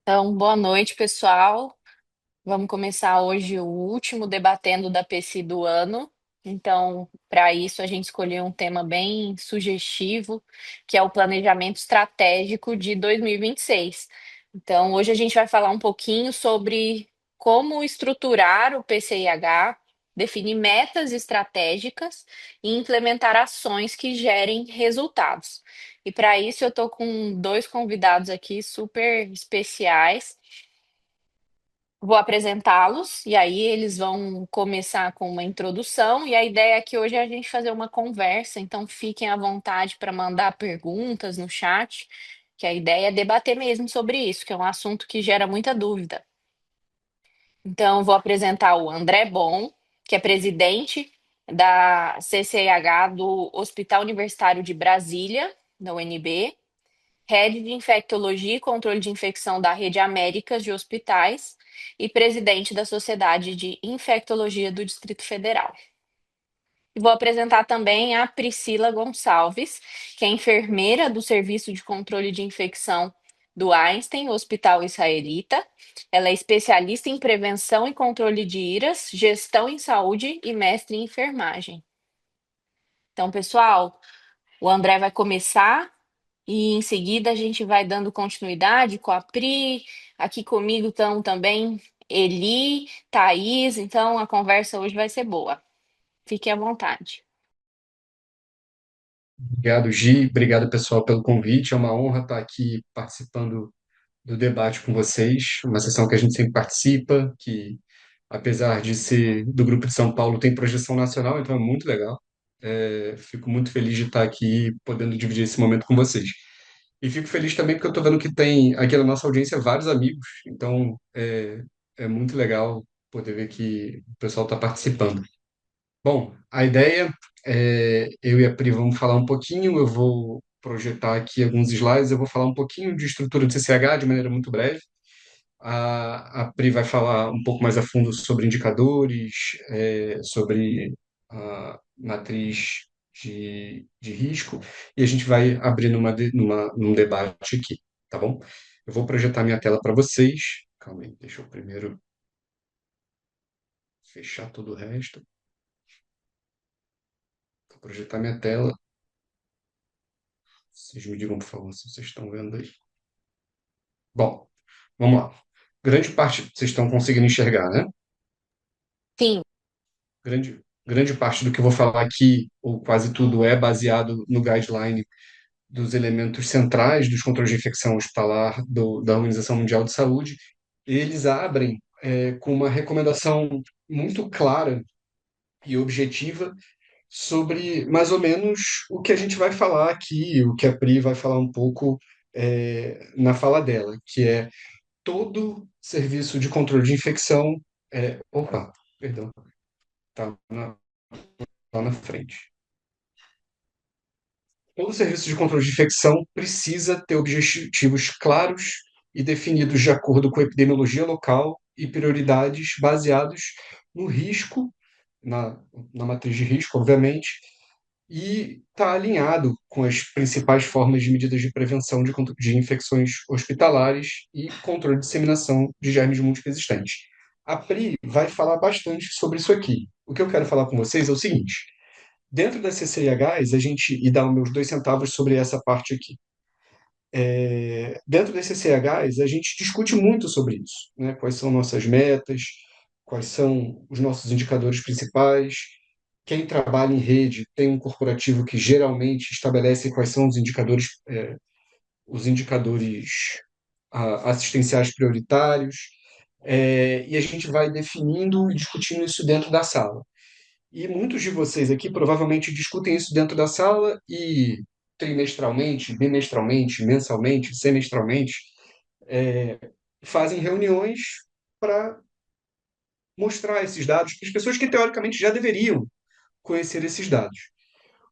Então, boa noite, pessoal. Vamos começar hoje o último debatendo da PC do ano. Então, para isso, a gente escolheu um tema bem sugestivo, que é o planejamento estratégico de 2026. Então, hoje a gente vai falar um pouquinho sobre como estruturar o PCIH, definir metas estratégicas e implementar ações que gerem resultados. E para isso, eu estou com dois convidados aqui super especiais. Vou apresentá-los e aí eles vão começar com uma introdução. E a ideia aqui hoje é a gente fazer uma conversa, então fiquem à vontade para mandar perguntas no chat, que a ideia é debater mesmo sobre isso, que é um assunto que gera muita dúvida. Então, vou apresentar o André Bon, que é presidente da CCIH do Hospital Universitário de Brasília, da UNB, Head de Infectologia e Controle de Infecção da Rede Américas de Hospitais e presidente da Sociedade de Infectologia do Distrito Federal. E vou apresentar também a Priscila Gonçalves, que é enfermeira do Serviço de Controle de Infecção do Einstein, Hospital Israelita. Ela é especialista em prevenção e controle de IRAS, gestão em saúde e mestre em enfermagem. Então, pessoal, o André vai começar e em seguida a gente vai dando continuidade com a Pri. Aqui comigo estão também Eli, Thaís. Então a conversa hoje vai ser boa. Fique à vontade. Obrigado, Gi. Obrigado, pessoal, pelo convite. É uma honra estar aqui participando do debate com vocês. Uma sessão que a gente sempre participa, que, apesar de ser do Grupo de São Paulo, tem projeção nacional, então é muito legal. Fico muito feliz de estar aqui podendo dividir esse momento com vocês. E fico feliz também porque eu estou vendo que tem aqui na nossa audiência vários amigos, então é muito legal poder ver que o pessoal está participando. Bom, a ideia é eu e a Pri vamos falar um pouquinho, eu vou projetar aqui alguns slides, eu vou falar um pouquinho de estrutura do CCH de maneira muito breve. A Pri vai falar um pouco mais a fundo sobre indicadores, sobre a matriz de risco, e a gente vai abrir num debate aqui, tá bom? Eu vou projetar minha tela para vocês. Calma aí, deixa eu primeiro fechar todo o resto. Vou projetar minha tela. Vocês me digam, por favor, se vocês estão vendo aí. Bom, vamos lá. Grande parte, vocês estão conseguindo enxergar, né? Sim, Grande parte do que eu vou falar aqui, ou quase tudo, é baseado no guideline dos elementos centrais dos controles de infecção hospitalar da Organização Mundial de Saúde. Eles abrem com uma recomendação muito clara e objetiva sobre mais ou menos o que a gente vai falar aqui, o que a Pri vai falar um pouco na fala dela, que é todo serviço de controle de infecção. Opa, perdão, tá lá na frente. Todo serviço de controle de infecção precisa ter objetivos claros e definidos de acordo com a epidemiologia local e prioridades baseados no risco, na, na matriz de risco, obviamente, e está alinhado com as principais formas de medidas de prevenção de infecções hospitalares e controle de disseminação de germes multiresistentes. A Pri vai falar bastante sobre isso aqui. O que eu quero falar com vocês é o seguinte: dentro das CCIHs, a gente, e dar os meus 2 centavos sobre essa parte aqui. Dentro das CCIHs, a gente discute muito sobre isso, né? Quais são nossas metas, quais são os nossos indicadores principais. Quem trabalha em rede tem um corporativo que geralmente estabelece quais são os indicadores assistenciais prioritários, e a gente vai definindo e discutindo isso dentro da sala. E muitos de vocês aqui provavelmente discutem isso dentro da sala e trimestralmente, bimestralmente, mensalmente, semestralmente, é, fazem reuniões para mostrar esses dados para as pessoas que teoricamente já deveriam conhecer esses dados.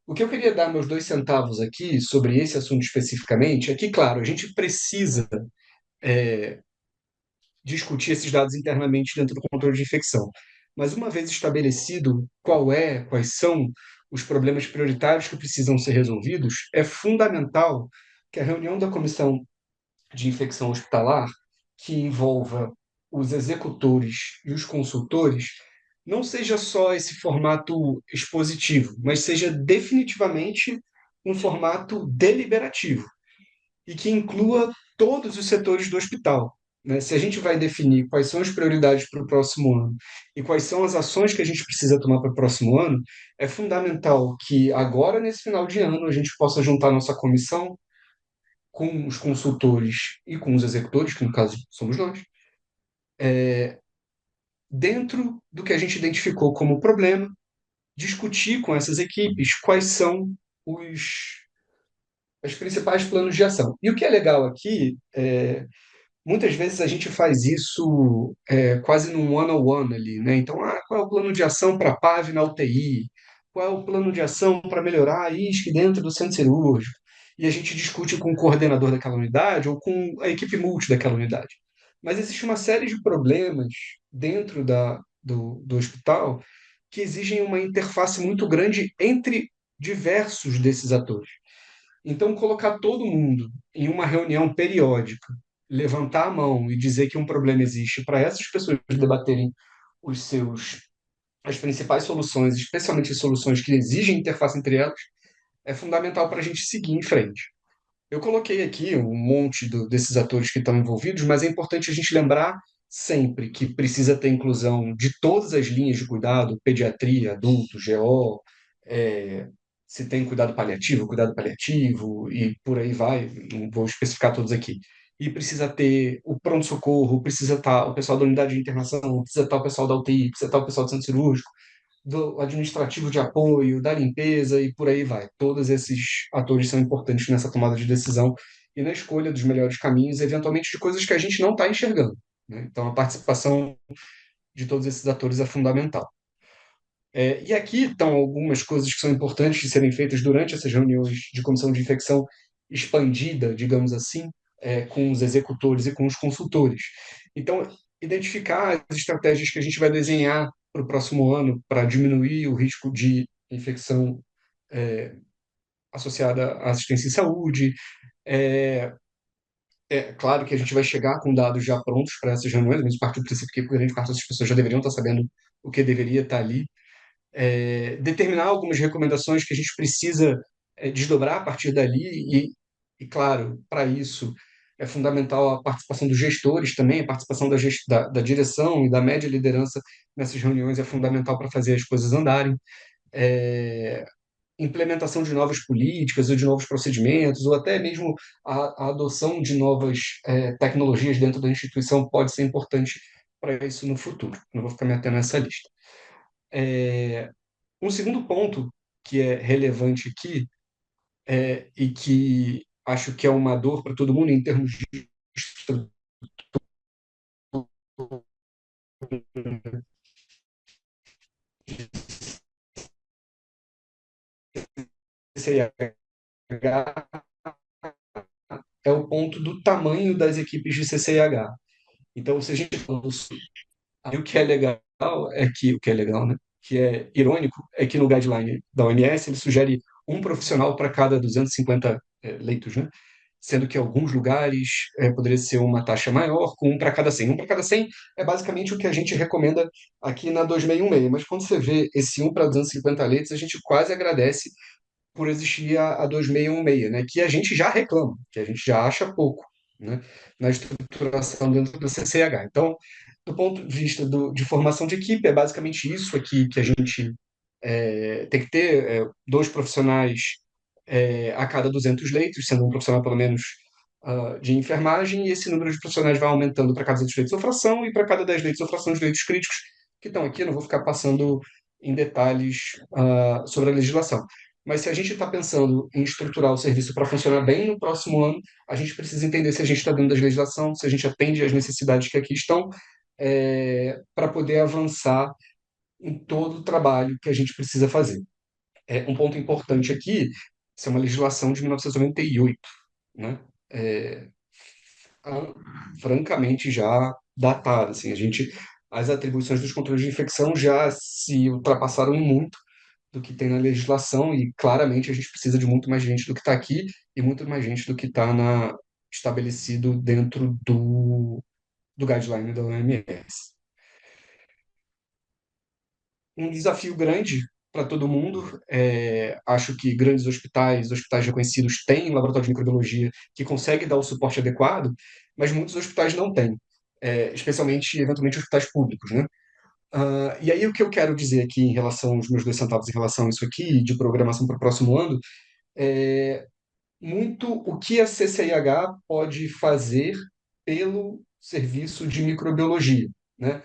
O que eu queria dar meus 2 centavos aqui sobre esse assunto especificamente é que, claro, a gente precisa discutir esses dados internamente dentro do controle de infecção. Mas uma vez estabelecido quais são os problemas prioritários que precisam ser resolvidos, é fundamental que a reunião da comissão de infecção hospitalar, que envolva os executores e os consultores não seja só esse formato expositivo, mas seja definitivamente um formato deliberativo e que inclua todos os setores do hospital. Né? Se a gente vai definir quais são as prioridades para o próximo ano e quais são as ações que a gente precisa tomar para o próximo ano, é fundamental que agora, nesse final de ano, a gente possa juntar nossa comissão com os consultores e com os executores, que no caso somos nós, dentro do que a gente identificou como problema, discutir com essas equipes quais são os principais planos de ação. E o que é legal aqui muitas vezes a gente faz isso quase num one-on-one ali, né? Então, qual é o plano de ação para a PAV na UTI? Qual é o plano de ação para melhorar a ISC dentro do centro cirúrgico? E a gente discute com o coordenador daquela unidade ou com a equipe multi daquela unidade. Mas existe uma série de problemas dentro do hospital que exigem uma interface muito grande entre diversos desses atores. Então, colocar todo mundo em uma reunião periódica, levantar a mão e dizer que um problema existe para essas pessoas debaterem os seus as principais soluções, especialmente as soluções que exigem interface entre elas, é fundamental para a gente seguir em frente. Eu coloquei aqui um monte desses atores que estão envolvidos, mas é importante a gente lembrar sempre que precisa ter inclusão de todas as linhas de cuidado, pediatria, adulto, GO, é, se tem cuidado paliativo e por aí vai, não vou especificar todos aqui. E precisa ter o pronto-socorro, precisa estar o pessoal da unidade de internação, precisa estar o pessoal da UTI, precisa estar o pessoal do centro cirúrgico, do administrativo de apoio, da limpeza e por aí vai. Todos esses atores são importantes nessa tomada de decisão e na escolha dos melhores caminhos, eventualmente de coisas que a gente não está enxergando. Né? Então, a participação de todos esses atores é fundamental. E aqui estão algumas coisas que são importantes de serem feitas durante essas reuniões de comissão de infecção expandida, digamos assim, com os executores e com os consultores. Então, identificar as estratégias que a gente vai desenhar para o próximo ano para diminuir o risco de infecção associada à assistência em saúde. É, é claro que a gente vai chegar com dados já prontos para essas reuniões, mas parte do princípio que grande parte das pessoas já deveriam estar sabendo o que deveria estar ali, determinar algumas recomendações que a gente precisa desdobrar a partir dali e claro, para isso é fundamental a participação dos gestores também, a participação da direção e da média liderança nessas reuniões é fundamental para fazer as coisas andarem. É, implementação de novas políticas ou de novos procedimentos, ou até mesmo a adoção de novas tecnologias dentro da instituição pode ser importante para isso no futuro. Não vou ficar me atendo a essa lista. Um segundo ponto que é relevante aqui e que acho que é uma dor para todo mundo em termos de CCIH é o ponto do tamanho das equipes de CCIH. Então, se a gente aí o que é legal o que é legal, né? Que é irônico é que no guideline da OMS ele sugere um profissional para cada 250 leitos, né? Sendo que em alguns lugares poderia ser uma taxa maior, com um para cada 100. Um para cada 100 é basicamente o que a gente recomenda aqui na 2616, mas quando você vê esse um para 250 leitos, a gente quase agradece por existir a 2616, né? Que a gente já reclama, que a gente já acha pouco, né? Na estruturação dentro do CCH. Então, do ponto de vista de formação de equipe, é basicamente isso aqui que a gente tem que ter dois profissionais a cada 200 leitos, sendo um profissional pelo menos de enfermagem, e esse número de profissionais vai aumentando para cada 200 leitos ou fração, e para cada 10 leitos ou fração de leitos críticos que estão aqui, eu não vou ficar passando em detalhes sobre a legislação. Mas se a gente está pensando em estruturar o serviço para funcionar bem no próximo ano, a gente precisa entender se a gente está dentro da legislação, se a gente atende às necessidades que aqui estão, para poder avançar em todo o trabalho que a gente precisa fazer. Um ponto importante aqui, isso é uma legislação de 1998, né? É, francamente já datada, assim, as atribuições dos controles de infecção já se ultrapassaram muito do que tem na legislação e claramente a gente precisa de muito mais gente do que está aqui e muito mais gente do que está estabelecido dentro do guideline da OMS. Um desafio grande para todo mundo. Acho que grandes hospitais, hospitais reconhecidos, têm laboratório de microbiologia que consegue dar o suporte adequado, mas muitos hospitais não têm, especialmente, eventualmente, hospitais públicos, né? E aí o que eu quero dizer aqui em relação aos meus 2 centavos em relação a isso aqui, de programação para o próximo ano, é muito o que a CCIH pode fazer pelo serviço de microbiologia, né?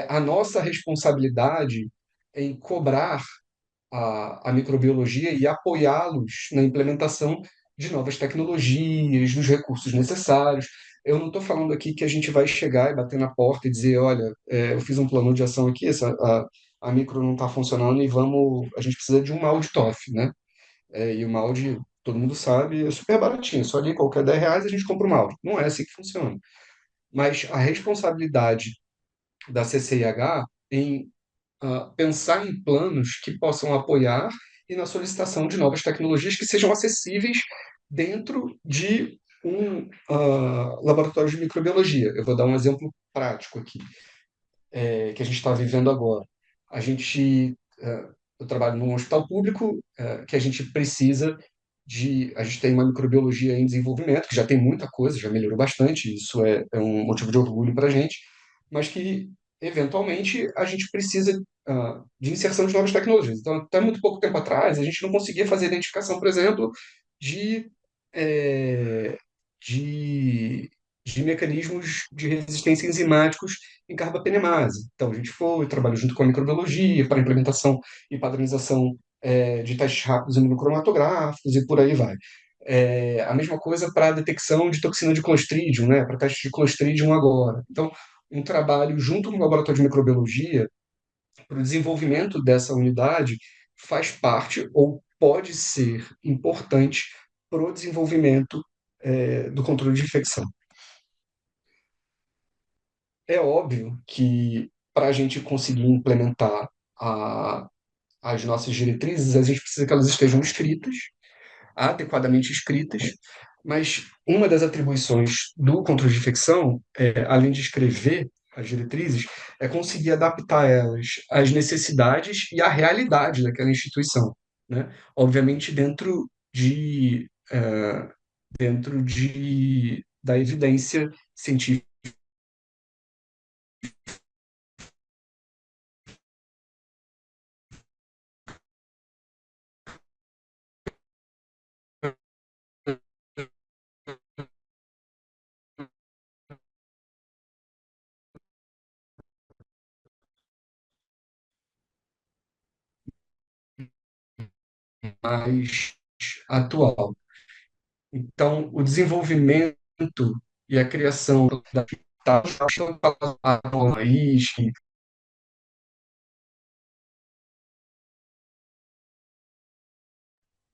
A nossa responsabilidade em cobrar a microbiologia e apoiá-los na implementação de novas tecnologias, dos recursos necessários. Eu não estou falando aqui que a gente vai chegar e bater na porta e dizer, olha, eu fiz um plano de ação aqui, a micro não está funcionando e a gente precisa de um Auditoff, né? E o Audi, todo mundo sabe, é super baratinho, só ali qualquer R$ 10 a gente compra um Audi. Não é assim que funciona. Mas a responsabilidade da CCIH em pensar em planos que possam apoiar e na solicitação de novas tecnologias que sejam acessíveis dentro de um laboratório de microbiologia. Eu vou dar um exemplo prático aqui, que a gente está vivendo agora. A gente, eu trabalho num hospital público, que a gente precisa a gente tem uma microbiologia em desenvolvimento, que já tem muita coisa, já melhorou bastante, isso é um motivo de orgulho para a gente, mas que, eventualmente, a gente precisa de inserção de novas tecnologias. Então, até muito pouco tempo atrás, a gente não conseguia fazer identificação, por exemplo, de, eh, de, de mecanismos de resistência enzimáticos em carbapenemase. Então, a gente foi, trabalhou junto com a microbiologia para implementação e padronização de testes rápidos imunocromatográficos e por aí vai. A mesma coisa para a detecção de toxina de Clostridium, né, para testes de Clostridium agora. Então, um trabalho junto com o laboratório de microbiologia para o desenvolvimento dessa unidade faz parte ou pode ser importante para o desenvolvimento do controle de infecção. É óbvio que para a gente conseguir implementar a, as nossas diretrizes, a gente precisa que elas estejam escritas, adequadamente escritas, mas uma das atribuições do controle de infecção, além de escrever as diretrizes, é conseguir adaptar elas às necessidades e à realidade daquela instituição, né? Obviamente da evidência científica mais atual. Então, o desenvolvimento e a criação da país,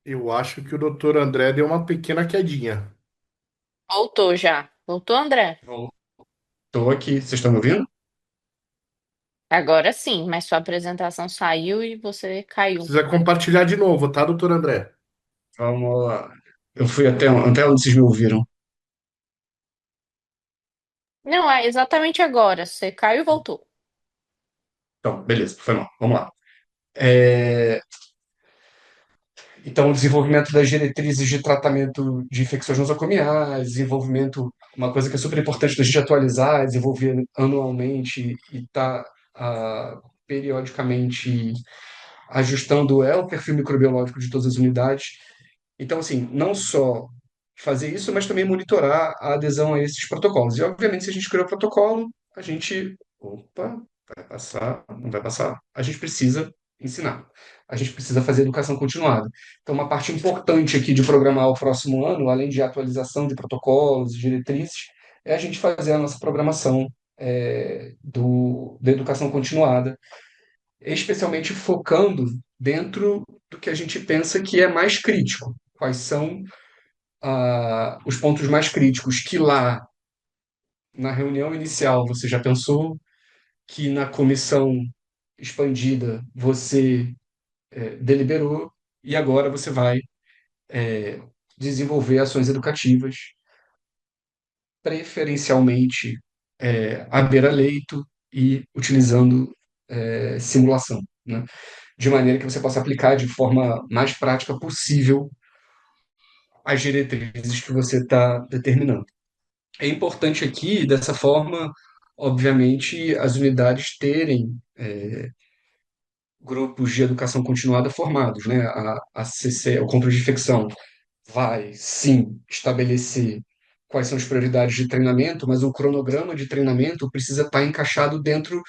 Eu acho que o doutor André deu uma pequena quedinha. Voltou já. Voltou, André? estou aqui, vocês estão me ouvindo? Agora sim, mas sua apresentação saiu e você caiu. Precisa compartilhar de novo, tá, doutor André? Vamos lá. Eu fui até onde vocês me ouviram. Não, é exatamente agora. Você caiu e voltou. Então, beleza, foi mal. Vamos lá. É, Então, o desenvolvimento das diretrizes de tratamento de infecções nosocomiais, desenvolvimento, uma coisa que é super importante da gente atualizar, desenvolver anualmente e estar periodicamente ajustando o perfil microbiológico de todas as unidades. Então, assim, não só fazer isso, mas também monitorar a adesão a esses protocolos. E, obviamente, se a gente criou o protocolo, a gente, opa, vai passar, não vai passar. A gente precisa ensinar. A gente precisa fazer educação continuada. Então, uma parte importante aqui de programar o próximo ano, além de atualização de protocolos e diretrizes, é a gente fazer a nossa programação da educação continuada, especialmente focando dentro do que a gente pensa que é mais crítico. Quais são os pontos mais críticos que lá na reunião inicial você já pensou, que na comissão expandida você deliberou e agora você vai desenvolver ações educativas, preferencialmente. à beira-leito e utilizando simulação, né? De maneira que você possa aplicar de forma mais prática possível as diretrizes que você está determinando. É importante aqui, dessa forma, obviamente, as unidades terem grupos de educação continuada formados, né? A CC, o controle de infecção, vai sim estabelecer quais são as prioridades de treinamento, mas o cronograma de treinamento precisa estar encaixado dentro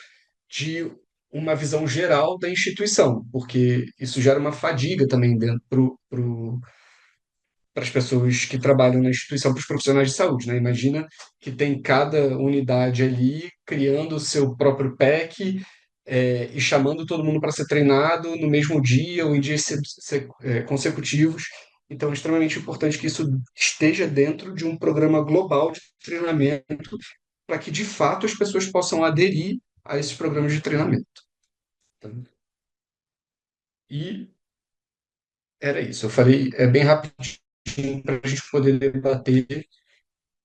de uma visão geral da instituição, porque isso gera uma fadiga também dentro para as pessoas que trabalham na instituição, para os profissionais de saúde, né? Imagina que tem cada unidade ali criando o seu próprio PEC, e chamando todo mundo para ser treinado no mesmo dia ou em dias consecutivos. Então, é extremamente importante que isso esteja dentro de um programa global de treinamento para que, de fato, as pessoas possam aderir a esses programas de treinamento. Tá? E era isso. Eu falei bem rapidinho para a gente poder debater.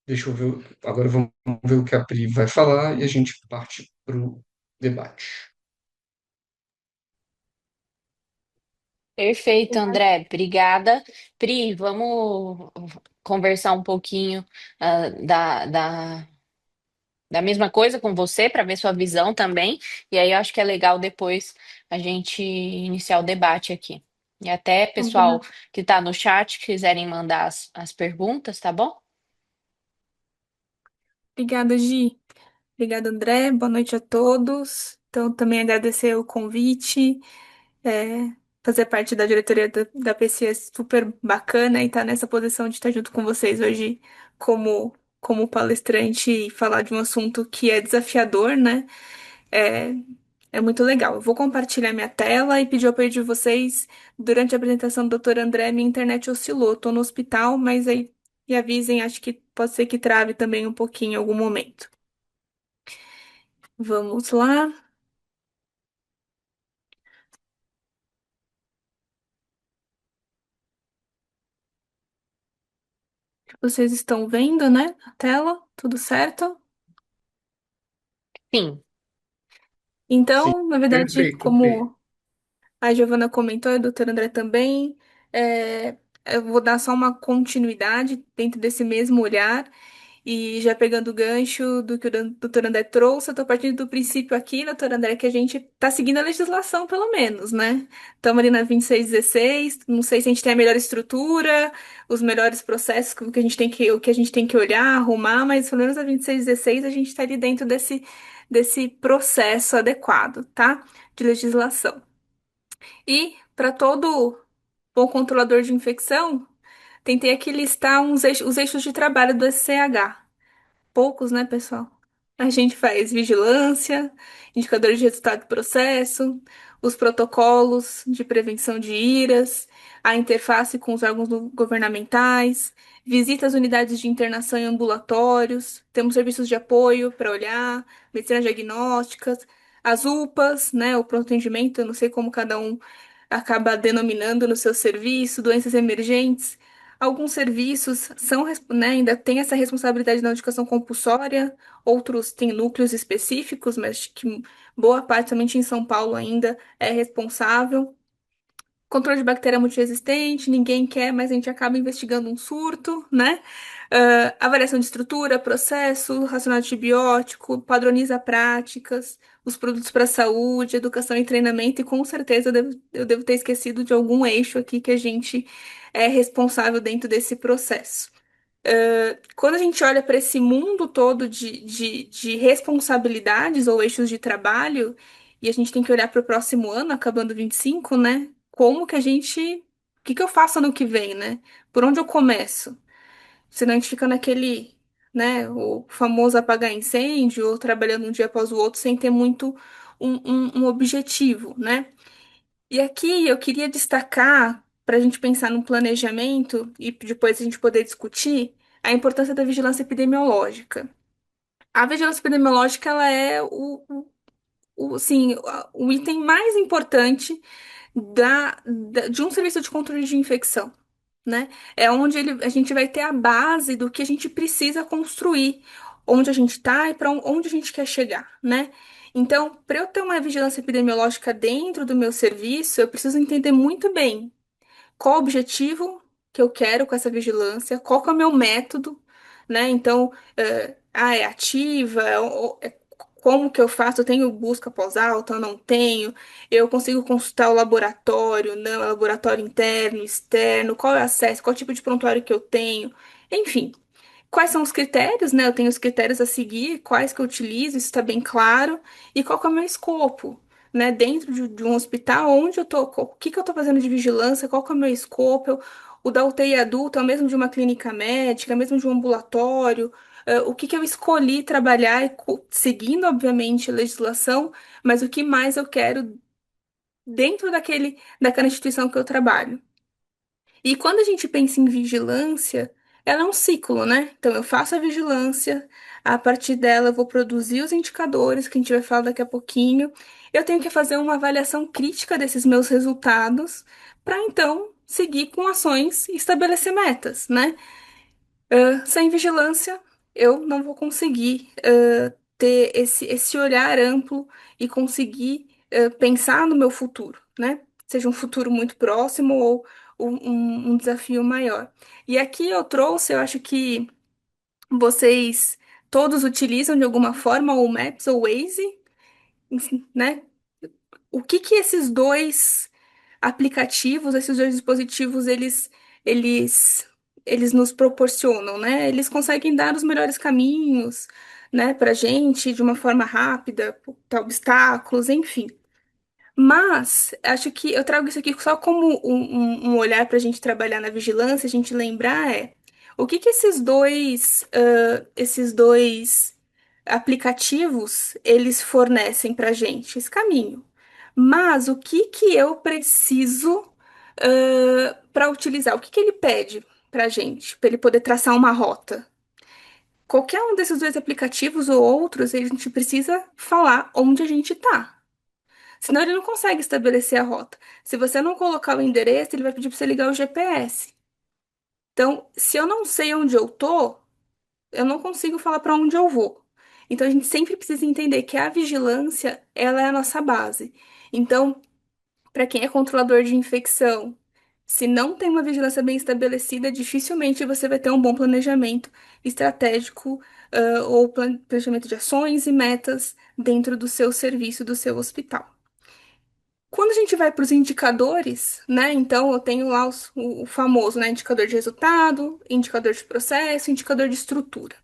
Deixa eu ver. Agora vamos ver o que a Pri vai falar e a gente parte para o debate. Perfeito, André. Obrigada. Pri, vamos conversar um pouquinho da mesma coisa com você para ver sua visão também. E aí eu acho que é legal depois a gente iniciar o debate aqui. E até pessoal Combinado. que está no chat, quiserem mandar as perguntas, tá bom? Obrigada, Gi. Obrigada, André. Boa noite a todos. Então, também agradecer o convite. É, fazer parte da diretoria da PC é super bacana e estar nessa posição de estar junto com vocês hoje como palestrante e falar de um assunto que é desafiador, né? É, é muito legal. Eu vou compartilhar minha tela e pedir o apoio de vocês. Durante a apresentação do doutor André, minha internet oscilou. Estou no hospital, mas aí me avisem, acho que pode ser que trave também um pouquinho em algum momento. Vamos lá. Vocês estão vendo, né? A tela, tudo certo? Sim, Sim, Então, na verdade, perfeito, Pri. como a Giovana comentou, e o doutor André também, eu vou dar só uma continuidade dentro desse mesmo olhar. E já pegando o gancho do que o doutor André trouxe, eu tô partindo do princípio aqui, doutor André, que a gente tá seguindo a legislação, pelo menos, né? Estamos ali na 2616, não sei se a gente tem a melhor estrutura, os melhores processos, o que a gente tem que olhar, arrumar, mas pelo menos a 2616 a gente tá ali dentro desse processo adequado, tá? De legislação. E para todo bom controlador de infecção, tentei aqui listar os eixos de trabalho do SCH. Poucos, né, pessoal? A gente faz vigilância, indicadores de resultado do processo, os protocolos de prevenção de IRAs, a interface com os órgãos governamentais, visita às unidades de internação em ambulatórios, temos serviços de apoio para olhar, medicinas diagnósticas, as UPAs, né, o pronto atendimento, eu não sei como cada um acaba denominando no seu serviço, doenças emergentes. Alguns serviços são, né, ainda têm essa responsabilidade na educação compulsória, outros têm núcleos específicos, mas que boa parte, somente em São Paulo, ainda é responsável. Controle de bactéria multiresistente, ninguém quer, mas a gente acaba investigando um surto, né? Avaliação de estrutura, processo, racional de antibiótico, padroniza práticas, os produtos para a saúde, educação e treinamento, e com certeza eu devo ter esquecido de algum eixo aqui que a gente é responsável dentro desse processo. Quando a gente olha para esse mundo todo de responsabilidades ou eixos de trabalho, e a gente tem que olhar para o próximo ano, acabando 25, né? Como que a gente. O que que eu faço ano que vem, né? Por onde eu começo? Senão a gente fica naquele, né? O famoso apagar incêndio, ou trabalhando um dia após o outro sem ter muito um objetivo, né? E aqui eu queria destacar, para a gente pensar no planejamento e depois a gente poder discutir, a importância da vigilância epidemiológica. A vigilância epidemiológica, ela é assim, o item mais importante de um serviço de controle de infecção, né? É onde a gente vai ter a base do que a gente precisa construir. onde a gente está e para onde a gente quer chegar, né? Então, para eu ter uma vigilância epidemiológica dentro do meu serviço, eu preciso entender muito bem qual o objetivo que eu quero com essa vigilância, qual que é o meu método, né? Então, é ativa, como que eu faço? Eu tenho busca pós-alta, eu não tenho? Eu consigo consultar o laboratório, não, é laboratório interno, externo, qual é o acesso, qual tipo de prontuário que eu tenho, enfim. Quais são os critérios, né? Eu tenho os critérios a seguir, quais que eu utilizo, isso está bem claro. E qual que é o meu escopo, né? Dentro de um hospital, onde eu tô, o que que eu tô fazendo de vigilância, qual que é o meu escopo. O da UTI adulta, é o mesmo de uma clínica médica, é o mesmo de um ambulatório. O que que eu escolhi trabalhar, seguindo, obviamente, a legislação, mas o que mais eu quero dentro daquela instituição que eu trabalho. E quando a gente pensa em vigilância, ela é um ciclo, né? Então, eu faço a vigilância, a partir dela eu vou produzir os indicadores, que a gente vai falar daqui a pouquinho. Eu tenho que fazer uma avaliação crítica desses meus resultados, para então seguir com ações e estabelecer metas, né? Sem vigilância, eu não vou conseguir ter esse olhar amplo e conseguir pensar no meu futuro, né? Seja um futuro muito próximo ou um desafio maior. E aqui eu trouxe, eu acho que vocês todos utilizam de alguma forma o Maps ou o Waze, enfim, né? O que que esses dois aplicativos, esses dois dispositivos, eles, eles nos proporcionam, né? Eles conseguem dar os melhores caminhos, né, pra gente de uma forma rápida, para obstáculos, enfim. Mas acho que eu trago isso aqui só como um olhar para a gente trabalhar na vigilância, a gente lembrar o que que esses dois aplicativos eles fornecem para a gente, esse caminho. Mas o que que eu preciso para utilizar? O que que ele pede para a gente, para ele poder traçar uma rota? Qualquer um desses dois aplicativos ou outros, a gente precisa falar onde a gente está. Senão ele não consegue estabelecer a rota. Se você não colocar o endereço, ele vai pedir para você ligar o GPS. Então, se eu não sei onde eu tô, eu não consigo falar para onde eu vou. Então, a gente sempre precisa entender que a vigilância, ela é a nossa base. Então, para quem é controlador de infecção, se não tem uma vigilância bem estabelecida, dificilmente você vai ter um bom planejamento estratégico, ou planejamento de ações e metas dentro do seu serviço, do seu hospital. Quando a gente vai para os indicadores, né? Então eu tenho lá o famoso, né? Indicador de resultado, indicador de processo, indicador de estrutura.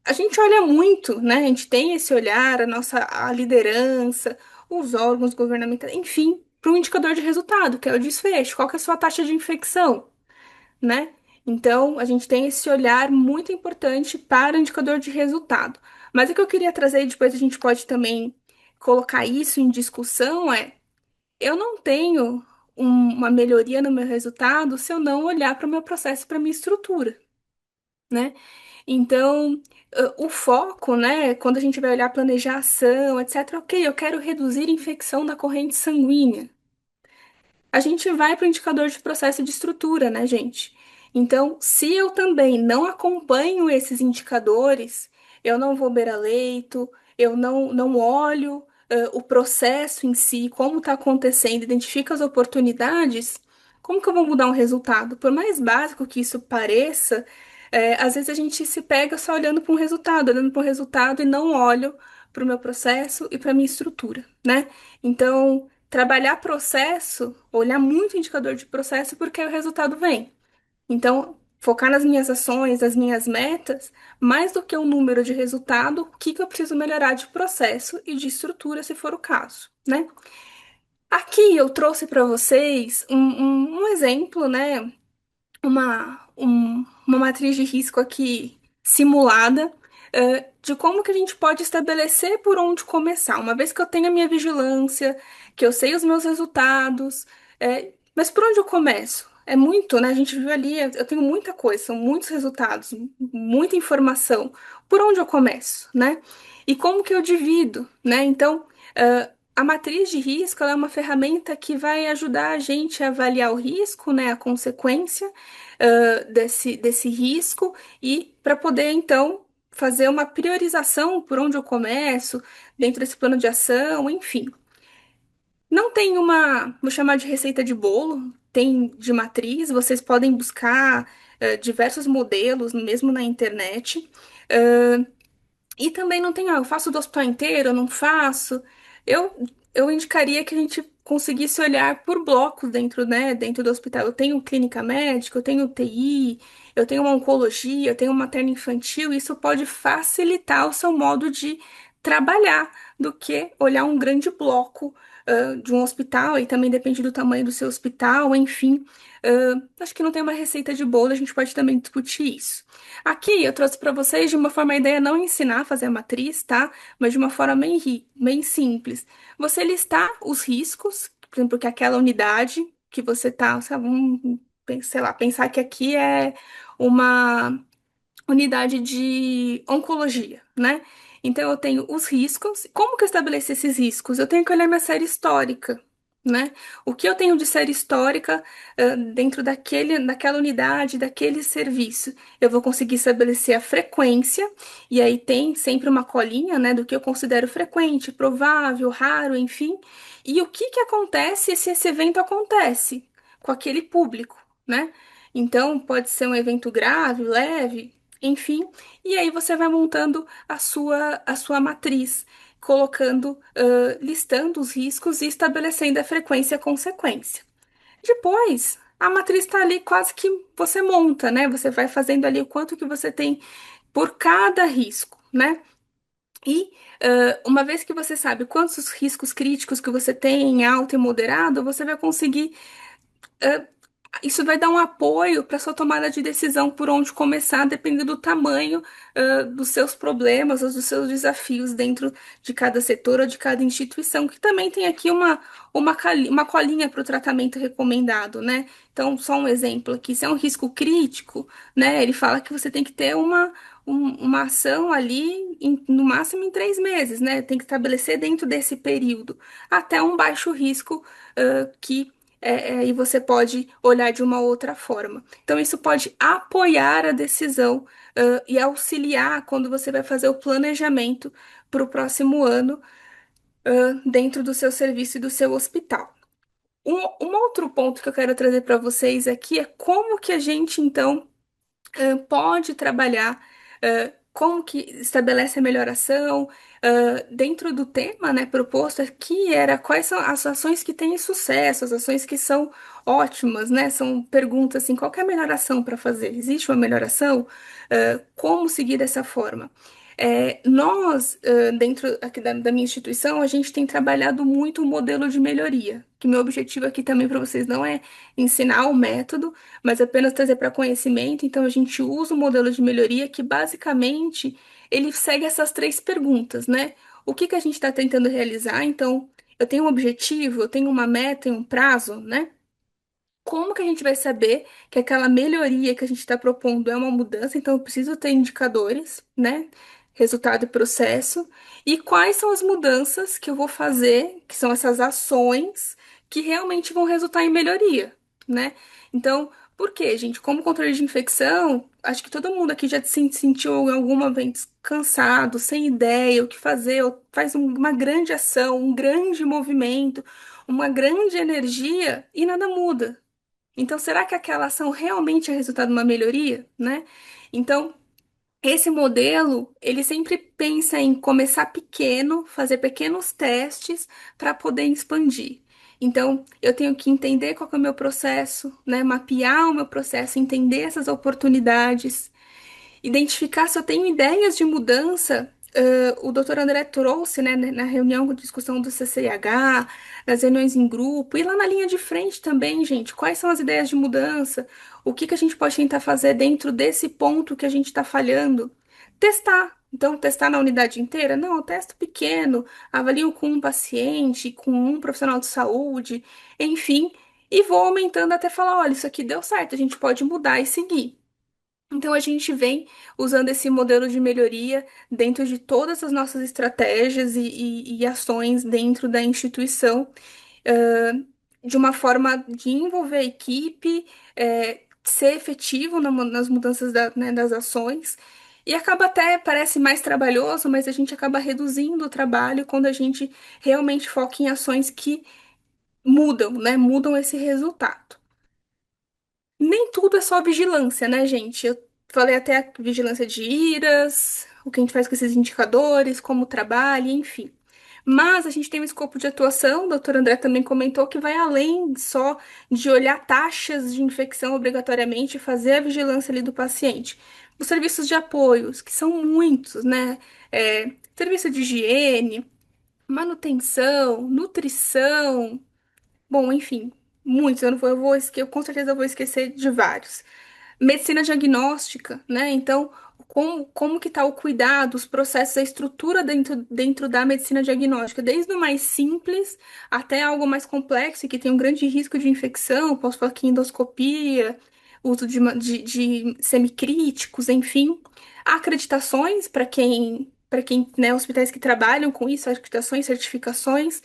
A gente olha muito, né? A gente tem esse olhar, a liderança, os órgãos governamentais, enfim, para um indicador de resultado, que é o desfecho. Qual que é a sua taxa de infecção, né? Então, a gente tem esse olhar muito importante para o indicador de resultado. Mas o que eu queria trazer, e depois a gente pode também colocar isso em discussão, eu não tenho uma melhoria no meu resultado se eu não olhar para o meu processo, para a minha estrutura, né? Então, o foco, né, quando a gente vai olhar planejar ação, etc., ok, eu quero reduzir a infecção da corrente sanguínea. A gente vai para o indicador de processo de estrutura, né, gente? Então, se eu também não acompanho esses indicadores, eu não vou beira leito, eu não olho, o processo em si, como está acontecendo, identifico as oportunidades, como que eu vou mudar um resultado? Por mais básico que isso pareça, às vezes a gente se pega só olhando para um resultado e não olho para o meu processo e para a minha estrutura, né? Então, trabalhar processo, olhar muito o indicador de processo, porque aí o resultado vem. Então, focar nas minhas ações, nas minhas metas, mais do que o número de resultado, o que que eu preciso melhorar de processo e de estrutura, se for o caso, né? Aqui eu trouxe para vocês um exemplo, né? Uma matriz de risco aqui simulada, de como que a gente pode estabelecer por onde começar. Uma vez que eu tenho a minha vigilância, que eu sei os meus resultados, mas por onde eu começo? É muito, né? A gente viu ali, eu tenho muita coisa, são muitos resultados, muita informação. Por onde eu começo, né? E como que eu divido, né? Então, a matriz de risco, ela é uma ferramenta que vai ajudar a gente a avaliar o risco, né? A consequência desse risco e para poder, então, fazer uma priorização por onde eu começo, dentro desse plano de ação, enfim. Não tem uma, vou chamar de receita de bolo, tem de matriz, vocês podem buscar diversos modelos, mesmo na internet. E também não tem, eu faço do hospital inteiro, eu não faço. Eu, eu indicaria que a gente conseguisse olhar por blocos dentro, né, dentro do hospital. Eu tenho clínica médica, eu tenho UTI, eu tenho uma oncologia, eu tenho uma materno infantil. Isso pode facilitar o seu modo de trabalhar do que olhar um grande bloco, de um hospital, e também depende do tamanho do seu hospital, enfim. Acho que não tem uma receita de bolo, a gente pode também discutir isso. Aqui eu trouxe para vocês de uma forma a ideia não ensinar a fazer a matriz, tá? Mas de uma forma bem simples. Você listar os riscos, por exemplo, que aquela unidade que você tá, sabe, sei lá, pensar que aqui é uma unidade de oncologia, né? Então eu tenho os riscos. Como que eu estabeleço esses riscos? Eu tenho que olhar minha série histórica, né? O que eu tenho de série histórica dentro daquela unidade, daquele serviço? Eu vou conseguir estabelecer a frequência, e aí tem sempre uma colinha, né, do que eu considero frequente, provável, raro, enfim. E o que que acontece se esse evento acontece com aquele público, né? Então, pode ser um evento grave, leve, enfim, e aí você vai montando a sua matriz, colocando, listando os riscos e estabelecendo a frequência e a consequência. Depois, a matriz está ali quase que você monta, né? Você vai fazendo ali o quanto que você tem por cada risco, né? E uma vez que você sabe quantos riscos críticos que você tem, alto e moderado, você vai conseguir isso vai dar um apoio para sua tomada de decisão por onde começar, dependendo do tamanho, dos seus problemas, ou dos seus desafios dentro de cada setor ou de cada instituição, que também tem aqui uma colinha para o tratamento recomendado, né? Então, só um exemplo aqui, se é um risco crítico, né? Ele fala que você tem que ter uma ação ali, no máximo em 3 meses, né? Tem que estabelecer dentro desse período, até um baixo risco, que e você pode olhar de uma outra forma. Então, isso pode apoiar a decisão, e auxiliar quando você vai fazer o planejamento para o próximo ano, dentro do seu serviço e do seu hospital. Um outro ponto que eu quero trazer para vocês aqui é como que a gente, então, pode trabalhar, como que estabelece a melhor ação, dentro do tema, né, proposto aqui era quais são as ações que têm sucesso, as ações que são ótimas, né? São perguntas assim, qual que é a melhor ação para fazer? Existe uma melhor ação? Como seguir dessa forma? Nós, dentro aqui da minha instituição, a gente tem trabalhado muito o modelo de melhoria, que meu objetivo aqui também para vocês não é ensinar o método, mas apenas trazer para conhecimento. Então, a gente usa o modelo de melhoria que, basicamente, ele segue essas 3 perguntas, né? O que que a gente está tentando realizar? Então, eu tenho um objetivo, eu tenho uma meta e um prazo, né? Como que a gente vai saber que aquela melhoria que a gente está propondo é uma mudança? Então, eu preciso ter indicadores, né? Resultado e processo. E quais são as mudanças que eu vou fazer, que são essas ações que realmente vão resultar em melhoria, né? Então, por quê, gente? Como controle de infecção, acho que todo mundo aqui já se sentiu alguma vez cansado, sem ideia o que fazer, ou faz uma grande ação, um grande movimento, uma grande energia e nada muda. Então, será que aquela ação realmente é resultado de uma melhoria, né? Então, esse modelo, ele sempre pensa em começar pequeno, fazer pequenos testes para poder expandir. Então, eu tenho que entender qual que é o meu processo, né? Mapear o meu processo, entender essas oportunidades, identificar se eu tenho ideias de mudança. O doutor André trouxe, né, na reunião de discussão do CCIH, nas reuniões em grupo, e lá na linha de frente também, gente, quais são as ideias de mudança? O que que a gente pode tentar fazer dentro desse ponto que a gente está falhando? Testar. Então, testar na unidade inteira? Não, eu testo pequeno, avalio com um paciente, com um profissional de saúde, enfim, e vou aumentando até falar, olha, isso aqui deu certo, a gente pode mudar e seguir. Então, a gente vem usando esse modelo de melhoria dentro de todas as nossas estratégias e ações dentro da instituição, de uma forma de envolver a equipe, ser efetivo nas mudanças né, das ações E acaba até, parece mais trabalhoso, mas a gente acaba reduzindo o trabalho quando a gente realmente foca em ações que mudam, né? Mudam esse resultado. Nem tudo é só vigilância, né, gente? Eu falei até a vigilância de IRAS, o que a gente faz com esses indicadores, como trabalha, enfim. Mas a gente tem um escopo de atuação, o doutor André também comentou, que vai além só de olhar taxas de infecção obrigatoriamente e fazer a vigilância ali do paciente. Os serviços de apoios, que são muitos, né? Serviço de higiene, manutenção, nutrição, bom, enfim, muitos. Eu com certeza vou esquecer de vários. Medicina diagnóstica, né? Então, como que tá o cuidado, os processos, a estrutura dentro da medicina diagnóstica, desde o mais simples até algo mais complexo e que tem um grande risco de infecção, posso falar aqui endoscopia, uso de semicríticos, enfim. Acreditações para quem, né, hospitais que trabalham com isso, acreditações, certificações.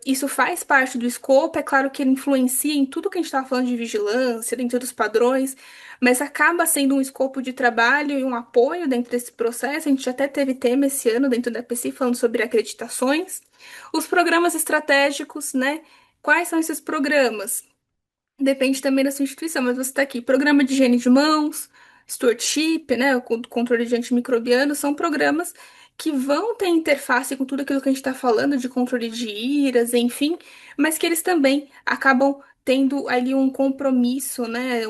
Isso faz parte do escopo, é claro que ele influencia em tudo que a gente estava falando de vigilância, dentro dos padrões, mas acaba sendo um escopo de trabalho e um apoio dentro desse processo. A gente até teve tema esse ano dentro da PSI falando sobre acreditações. Os programas estratégicos, né? Quais são esses programas? Depende também da sua instituição, mas você está aqui. Programa de higiene de mãos, stewardship, né? O controle de antimicrobiano, são programas que vão ter interface com tudo aquilo que a gente está falando, de controle de IRAS, enfim, mas que eles também acabam tendo ali um compromisso, né?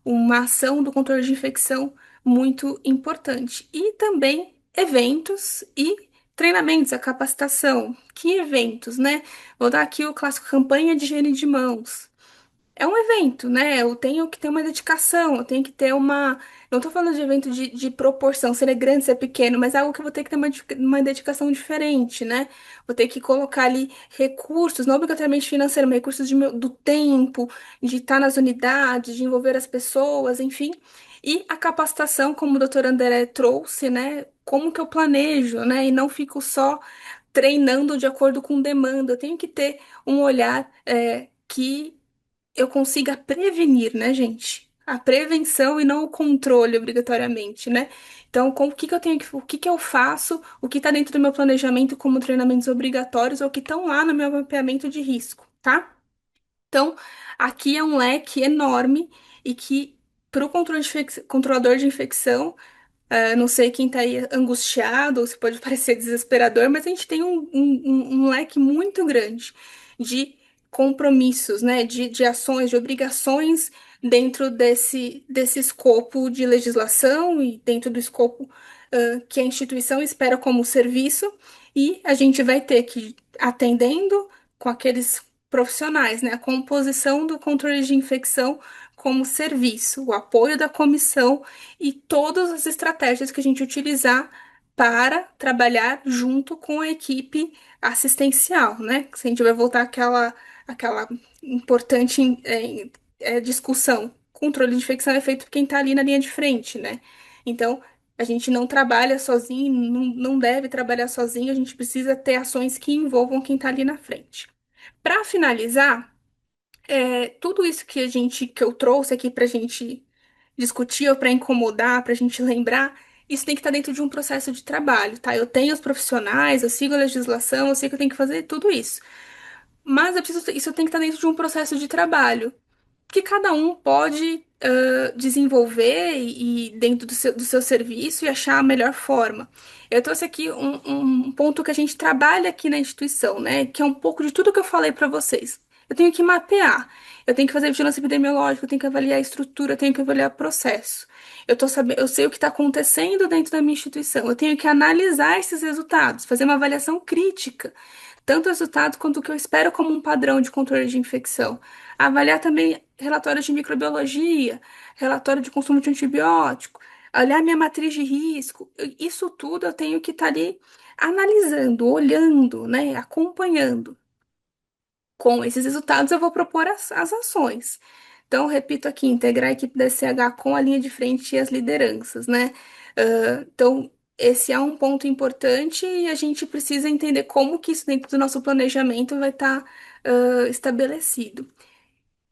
Uma ação do controle de infecção muito importante. E também eventos e treinamentos, a capacitação. Que eventos, né? Vou dar aqui o clássico campanha de higiene de mãos. É um evento, né? Eu tenho que ter uma dedicação, eu tenho que ter uma. Não tô falando de evento de proporção, se ele é grande, se é pequeno, mas é algo que eu vou ter que ter uma dedicação diferente, né? Vou ter que colocar ali recursos, não obrigatoriamente financeiros, mas recursos do tempo, de estar nas unidades, de envolver as pessoas, enfim. E a capacitação, como o doutor André trouxe, né? Como que eu planejo, né? E não fico só treinando de acordo com demanda. Eu tenho que ter um olhar que eu consiga prevenir, né, gente? A prevenção e não o controle obrigatoriamente, né? Então, o que que eu tenho o que que eu faço, o que está dentro do meu planejamento como treinamentos obrigatórios ou que estão lá no meu mapeamento de risco, tá? Então, aqui é um leque enorme e que para o controlador de infecção não sei quem tá aí angustiado, ou se pode parecer desesperador, mas a gente tem um leque muito grande de compromissos, né? De ações, de obrigações dentro desse escopo de legislação e dentro do escopo, que a instituição espera como serviço, e a gente vai ter que ir atendendo com aqueles profissionais, né? A composição do controle de infecção como serviço, o apoio da comissão e todas as estratégias que a gente utilizar para trabalhar junto com a equipe assistencial, né? Se a gente vai voltar àquela importante discussão. Controle de infecção é feito por quem está ali na linha de frente, né? Então, a gente não trabalha sozinho, não deve trabalhar sozinho, a gente precisa ter ações que envolvam quem está ali na frente. Para finalizar, tudo isso que eu trouxe aqui para a gente discutir ou para incomodar, para a gente lembrar, isso tem que estar dentro de um processo de trabalho, tá? Eu tenho os profissionais, eu sigo a legislação, eu sei que eu tenho que fazer tudo isso. Mas isso tem que estar dentro de um processo de trabalho que cada um pode desenvolver e dentro do seu serviço e achar a melhor forma. Eu trouxe aqui um ponto que a gente trabalha aqui na instituição, né? Que é um pouco de tudo que eu falei para vocês. Eu tenho que mapear, eu tenho que fazer vigilância epidemiológica, eu tenho que avaliar a estrutura, eu tenho que avaliar o processo. Eu sei o que está acontecendo dentro da minha instituição, eu tenho que analisar esses resultados, fazer uma avaliação crítica tanto os resultados quanto o que eu espero como um padrão de controle de infecção. Avaliar também relatórios de microbiologia, relatório de consumo de antibiótico, olhar minha matriz de risco. Isso tudo eu tenho que estar ali analisando, olhando, né, acompanhando. Com esses resultados, eu vou propor as ações. Então, repito aqui, integrar a equipe da SH com a linha de frente e as lideranças, né? Então, esse é um ponto importante e a gente precisa entender como que isso dentro do nosso planejamento vai estar estabelecido.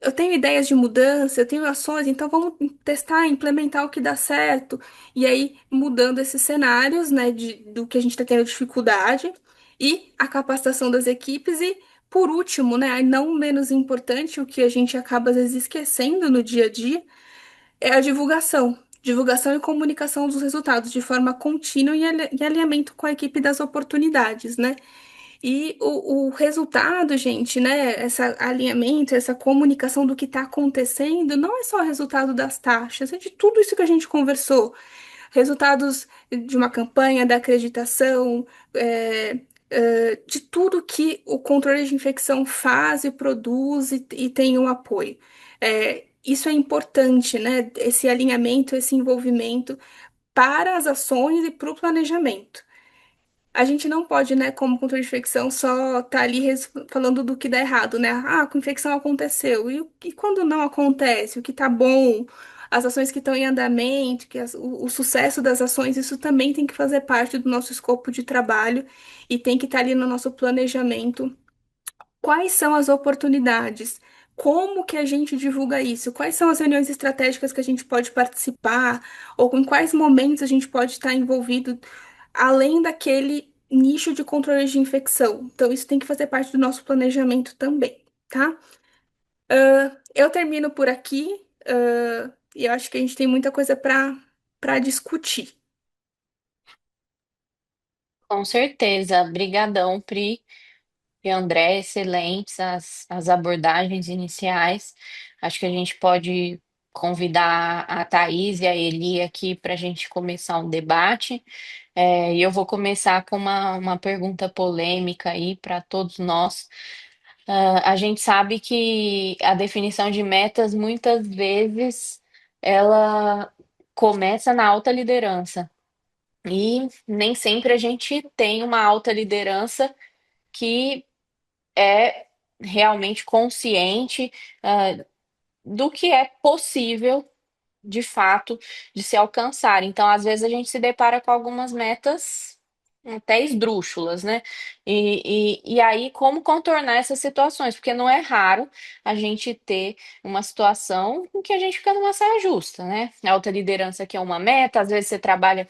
eu tenho ideias de mudança, eu tenho ações, então vamos testar, implementar o que dá certo. E aí, mudando esses cenários, né, do que a gente está tendo dificuldade e a capacitação das equipes. E, por último, né, não menos importante, o que a gente acaba às vezes esquecendo no dia a dia, é a divulgação. Divulgação e comunicação dos resultados de forma contínua e alinhamento com a equipe das oportunidades, né? E o resultado, gente, né? Esse alinhamento, essa comunicação do que está acontecendo, não é só o resultado das taxas, é de tudo isso que a gente conversou. Resultados de uma campanha, da acreditação, de tudo que o controle de infecção faz e produz e tem um apoio. Isso é importante, né? Esse alinhamento, esse envolvimento para as ações e para o planejamento. A gente não pode, né, como controle de infecção, só estar ali falando do que dá errado, né? Ah, com infecção aconteceu. E quando não acontece, o que tá bom, as ações que estão em andamento, o sucesso das ações, isso também tem que fazer parte do nosso escopo de trabalho e tem que estar ali no nosso planejamento. Quais são as oportunidades? Como que a gente divulga isso? Quais são as reuniões estratégicas que a gente pode participar? Ou em quais momentos a gente pode estar envolvido além daquele nicho de controle de infecção? Então, isso tem que fazer parte do nosso planejamento também, tá? Eu termino por aqui, e eu acho que a gente tem muita coisa para discutir. Com certeza. Brigadão, Pri e André, excelentes as abordagens iniciais. Acho que a gente pode convidar a Thaís e a Eli aqui para a gente começar um debate. E eu vou começar com uma pergunta polêmica aí para todos nós. A gente sabe que a definição de metas, muitas vezes, ela começa na alta liderança. E nem sempre a gente tem uma alta liderança que é realmente consciente, do que é possível, de fato, de se alcançar. Então, às vezes, a gente se depara com algumas metas até esdrúxulas, né? E aí, como contornar essas situações? Porque não é raro a gente ter uma situação em que a gente fica numa saia justa, né? A alta liderança que é uma meta, às vezes você trabalha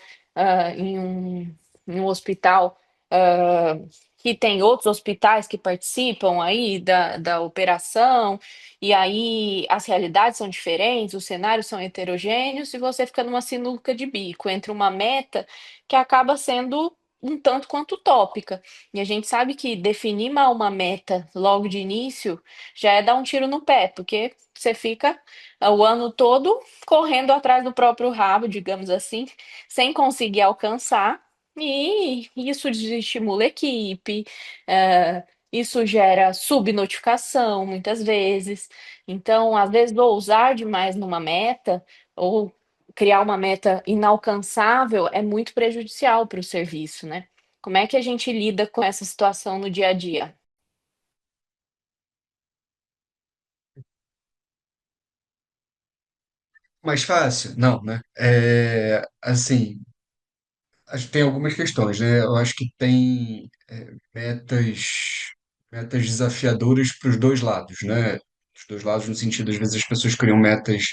em um hospital. ah, que tem outros hospitais que participam aí da operação, e aí as realidades são diferentes, os cenários são heterogêneos, e você fica numa sinuca de bico entre uma meta que acaba sendo um tanto quanto utópica. E a gente sabe que definir mal uma meta logo de início já é dar um tiro no pé, porque você fica o ano todo correndo atrás do próprio rabo, digamos assim, sem conseguir alcançar. E isso desestimula a equipe, isso gera subnotificação muitas vezes. Então, às vezes, ousar demais numa meta ou criar uma meta inalcançável é muito prejudicial para o serviço, né? Como é que a gente lida com essa situação no dia a dia? Mais fácil? Não, né? Assim, acho que tem algumas questões, né? Eu acho que tem metas, metas desafiadoras para os dois lados, né? Os dois lados no sentido, às vezes as pessoas criam metas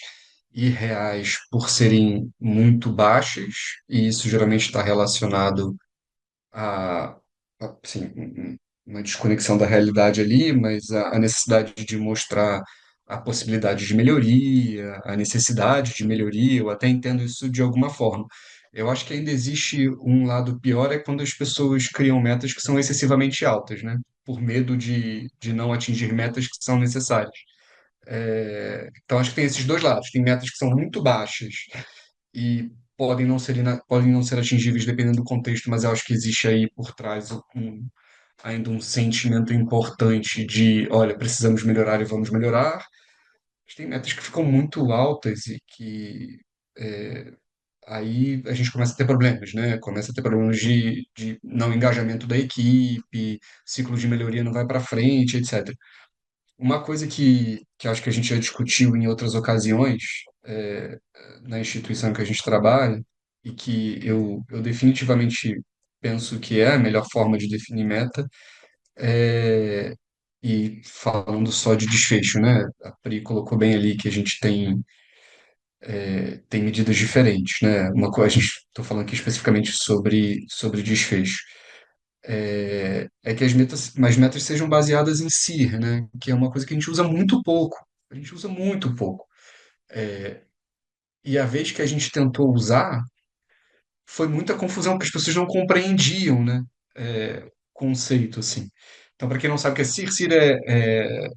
irreais por serem muito baixas, e isso geralmente está relacionado a, assim, uma desconexão da realidade ali, mas a necessidade de mostrar a possibilidade de melhoria, a necessidade de melhoria, eu até entendo isso de alguma forma. Eu acho que ainda existe um lado pior, é quando as pessoas criam metas que são excessivamente altas, né? Por medo de não atingir metas que são necessárias. Então, acho que tem esses dois lados. Tem metas que são muito baixas e podem não ser atingíveis dependendo do contexto, mas eu acho que existe aí por trás ainda um sentimento importante de, olha, precisamos melhorar e vamos melhorar. Mas tem metas que ficam muito altas e que aí a gente começa a ter problemas, né? Começa a ter problemas de não engajamento da equipe, ciclo de melhoria não vai para frente, etc. Uma coisa que acho que a gente já discutiu em outras ocasiões, na instituição que a gente trabalha, e que eu definitivamente penso que é a melhor forma de definir meta, E falando só de desfecho, né? A Pri colocou bem ali que a gente tem medidas diferentes, né? Uma coisa, a gente estou falando aqui especificamente sobre desfecho. É que as metas sejam baseadas em si, né? Que é uma coisa que a gente usa muito pouco. A gente usa muito pouco. E a vez que a gente tentou usar, foi muita confusão, porque as pessoas não compreendiam, né? Conceito, assim. Então, para quem não sabe o que é CIR, CIR é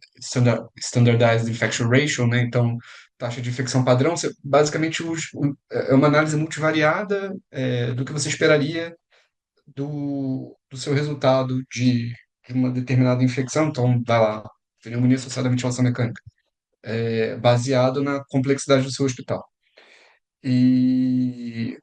Standardized Infection Ratio, né? Então, taxa de infecção padrão, basicamente é uma análise multivariada do que você esperaria do seu resultado de uma determinada infecção. Então, vai lá, pneumonia associada à ventilação mecânica, baseado na complexidade do seu hospital. E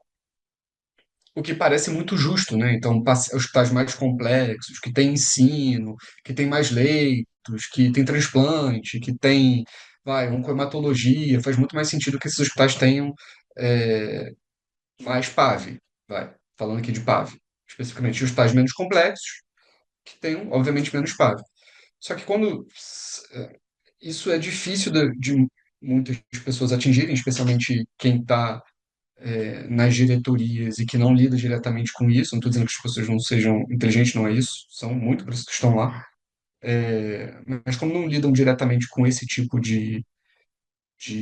o que parece muito justo, né? Então, hospitais mais complexos, que têm ensino, que têm mais leitos, que têm transplante, que têm, oncohematologia, faz muito mais sentido que esses hospitais tenham é, mais PAV, falando aqui de PAV, especificamente hospitais menos complexos, que tenham, obviamente, menos PAV. Só que isso é difícil de muitas pessoas atingirem, especialmente quem está nas diretorias e que não lida diretamente com isso. Não estou dizendo que as pessoas não sejam inteligentes, não é isso, são muito por isso que estão lá. Mas como não lidam diretamente com esse tipo de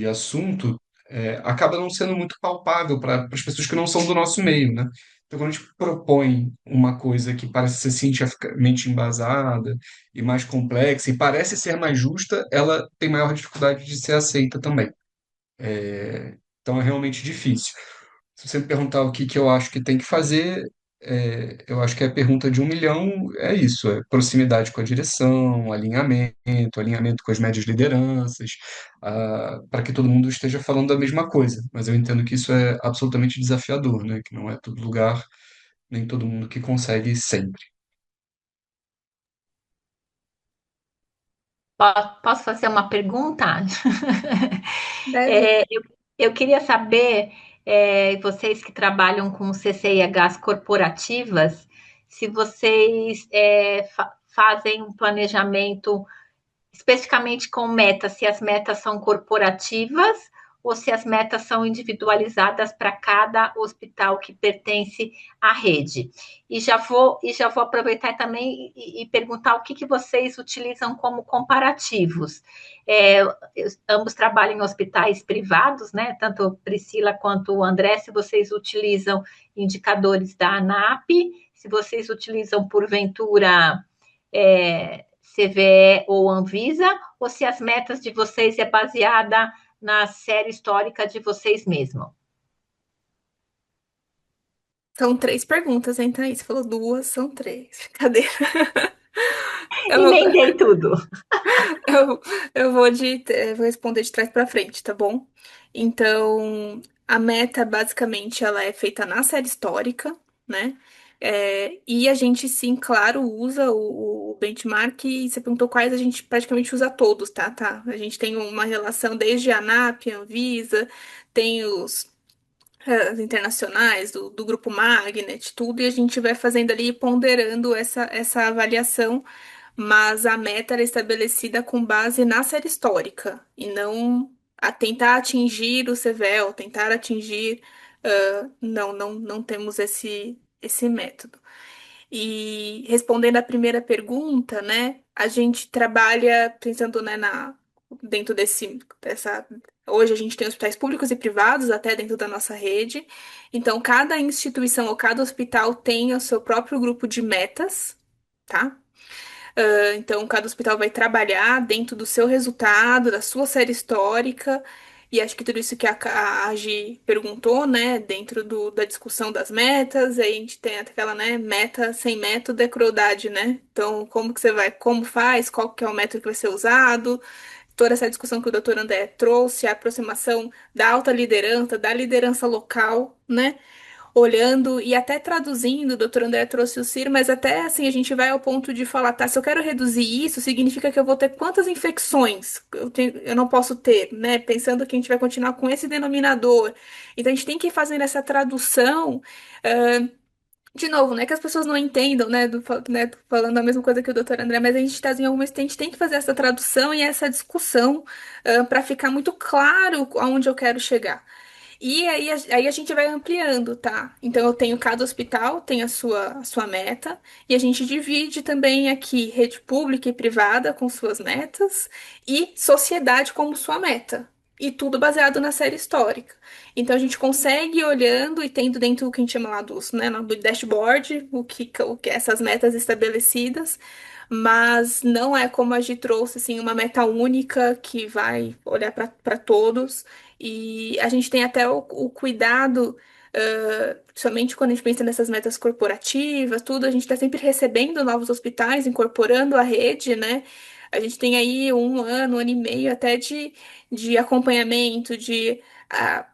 assunto, acaba não sendo muito palpável para as pessoas que não são do nosso meio, né? Então, quando a gente propõe uma coisa que parece ser cientificamente embasada e mais complexa e parece ser mais justa, ela tem maior dificuldade de ser aceita também. Então, é realmente difícil. Se você me perguntar o que que eu acho que tem que fazer, eu acho que a pergunta de 1 milhão é isso: é proximidade com a direção, alinhamento com as médias lideranças, para que todo mundo esteja falando da mesma coisa. Mas eu entendo que isso é absolutamente desafiador, né? Que não é todo lugar, nem todo mundo que consegue sempre. Posso fazer uma pergunta? Deve. É, eu queria saber, vocês que trabalham com CCIHs corporativas, se vocês fazem um planejamento especificamente com metas, se as metas são corporativas ou se as metas são individualizadas para cada hospital que pertence à rede. E já vou aproveitar também e perguntar o que vocês utilizam como comparativos. É, ambos trabalham em hospitais privados, né? Tanto Priscila quanto o André, se vocês utilizam indicadores da ANAP, se vocês utilizam, porventura, CVE ou Anvisa, ou se as metas de vocês é baseada na série histórica de vocês mesmos. São três perguntas, hein, Thaís? Você falou duas, são três. Cadê? Eu vou, Emendei tudo. eu, vou responder de trás para frente, tá bom? Então, a meta, basicamente, ela é feita na série histórica, né? E a gente, sim, claro, usa o benchmark. E você perguntou quais, a gente praticamente usa todos, tá? A gente tem uma relação desde a ANAP, Anvisa, tem as internacionais, do grupo Magnet, tudo, e a gente vai fazendo ali, ponderando essa avaliação, mas a meta era estabelecida com base na série histórica, e não a tentar atingir o CVEL, tentar atingir. Não temos esse método. E respondendo à primeira pergunta, né, a gente trabalha pensando, né, dentro dessa. Hoje a gente tem hospitais públicos e privados até dentro da nossa rede. Então, cada instituição ou cada hospital tem o seu próprio grupo de metas, tá? Então, cada hospital vai trabalhar dentro do seu resultado, da sua série histórica, e acho que tudo isso que a Agi perguntou, né, dentro da discussão das metas, aí a gente tem aquela, né, meta sem método é crueldade, né? Então, como que você vai, como faz, qual que é o método que vai ser usado, toda essa discussão que o doutor André trouxe, a aproximação da alta liderança, da liderança local, né? Olhando e até traduzindo, o doutor André trouxe o CIR, mas até assim a gente vai ao ponto de falar, tá, se eu quero reduzir isso, significa que eu vou ter quantas infecções eu não posso ter, né? Pensando que a gente vai continuar com esse denominador. Então a gente tem que ir fazendo essa tradução de novo, não é que as pessoas não entendam, né, né, falando a mesma coisa que o doutor André, mas a gente está em algum momento, a gente tem que fazer essa tradução e essa discussão para ficar muito claro aonde eu quero chegar. E aí a gente vai ampliando, tá? Então eu tenho cada hospital, tem a sua meta, e a gente divide também aqui rede pública e privada com suas metas, e sociedade como sua meta. E tudo baseado na série histórica. Então a gente consegue ir olhando e tendo dentro do que a gente chama lá dos, né, do dashboard, o que essas metas estabelecidas, mas não é como a gente trouxe assim uma meta única que vai olhar para todos. E a gente tem até o cuidado, somente quando a gente pensa nessas metas corporativas, tudo, a gente está sempre recebendo novos hospitais, incorporando a rede, né? A gente tem aí um ano e meio até de acompanhamento, de ah,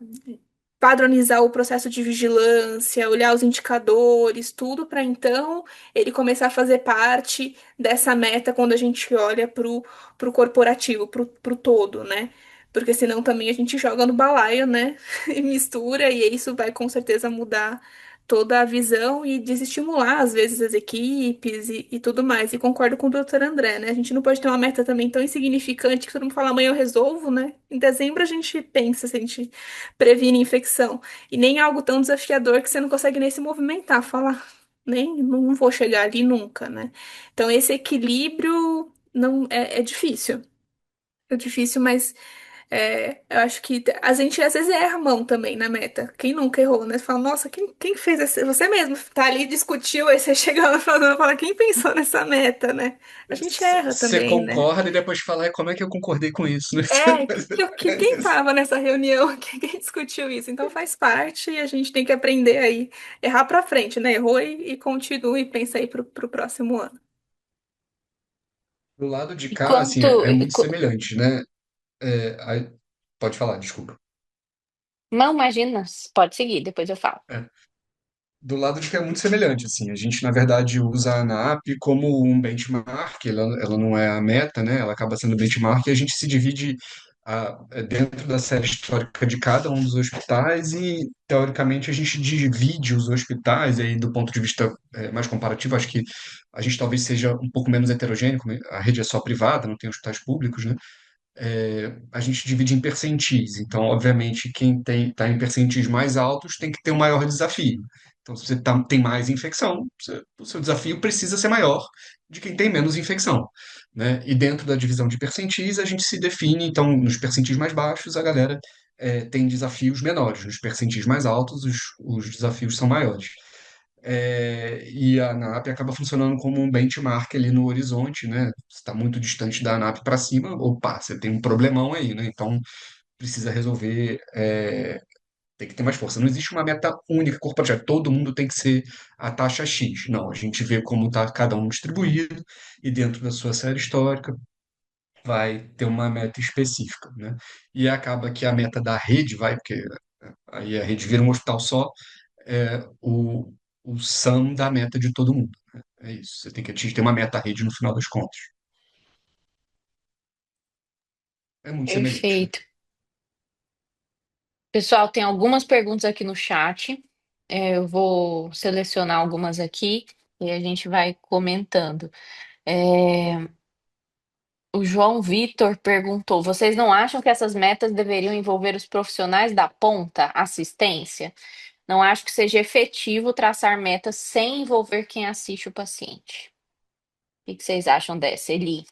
padronizar o processo de vigilância, olhar os indicadores, tudo para então ele começar a fazer parte dessa meta quando a gente olha para o corporativo, para o todo, né? Porque senão também a gente joga no balaio, né? E mistura, e isso vai com certeza mudar toda a visão e desestimular, às vezes, as equipes e tudo mais. E concordo com o doutor André, né? A gente não pode ter uma meta também tão insignificante que todo mundo fala, amanhã eu resolvo, né? Em dezembro a gente pensa se a gente previne infecção. E nem algo tão desafiador que você não consegue nem se movimentar, falar, nem não vou chegar ali nunca, né? Então esse equilíbrio não é difícil. É difícil, mas eu acho que a gente às vezes erra a mão também na meta. Quem nunca errou, né? Você fala, nossa, quem fez essa? Você mesmo tá ali, discutiu, aí você chega lá falando, fala, quem pensou nessa meta, né? A gente erra Você também, né? concorda e depois fala, como é que eu concordei com isso, né? Quem tava nessa reunião? Quem discutiu isso? Então faz parte e a gente tem que aprender aí, errar pra frente, né? Errou e continua e pensa aí pro próximo ano. Do lado de E cá, assim, quanto. é muito semelhante, né? Pode falar, desculpa. Não, imagina, pode seguir, depois eu falo. É. Do lado de cá é muito semelhante, assim. A gente, na verdade, usa a ANAP como um benchmark, ela não é a meta, né? Ela acaba sendo benchmark e a gente se divide dentro da série histórica de cada um dos hospitais e, teoricamente, a gente divide os hospitais, e aí, do ponto de vista mais comparativo, acho que a gente talvez seja um pouco menos heterogêneo, como a rede é só privada, não tem hospitais públicos, né? A gente divide em percentis. Então, obviamente, quem está em percentis mais altos tem que ter um maior desafio. Então, se você tem mais infecção, o seu desafio precisa ser maior de quem tem menos infecção, né? E dentro da divisão de percentis, a gente se define, então, nos percentis mais baixos, a galera tem desafios menores. Nos percentis mais altos, os desafios são maiores. E a ANAP acaba funcionando como um benchmark ali no horizonte, né? Você está muito distante da ANAP para cima, opa, você tem um problemão aí, né? Então precisa resolver, tem que ter mais força. Não existe uma meta única corporativa, todo mundo tem que ser a taxa X. Não, a gente vê como está cada um distribuído e dentro da sua série histórica vai ter uma meta específica, né? E acaba que a meta da rede vai, porque aí a rede vira um hospital só, o sum da meta de todo mundo, né? É isso. Você tem que atingir ter uma meta-rede no final das contas. É muito semelhante, né? Perfeito. Pessoal, tem algumas perguntas aqui no chat. Eu vou selecionar algumas aqui e a gente vai comentando. É, O João Vitor perguntou: vocês não acham que essas metas deveriam envolver os profissionais da ponta, assistência? Não acho que seja efetivo traçar metas sem envolver quem assiste o paciente. O que vocês acham dessa, Eli?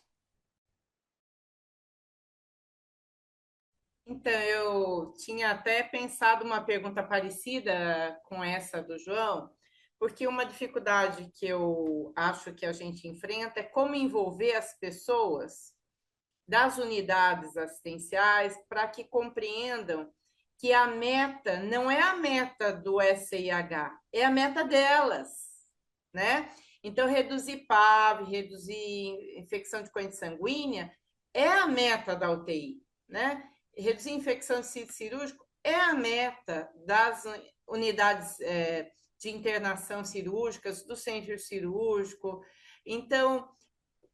Então, eu tinha até pensado uma pergunta parecida com essa do João, porque uma dificuldade que eu acho que a gente enfrenta é como envolver as pessoas das unidades assistenciais para que compreendam que a meta não é a meta do SIH, é a meta delas, né? Então, reduzir PAV, reduzir infecção de corrente sanguínea é a meta da UTI, né? Reduzir infecção de sítio cirúrgico é a meta das unidades de internação cirúrgicas, do centro cirúrgico. Então,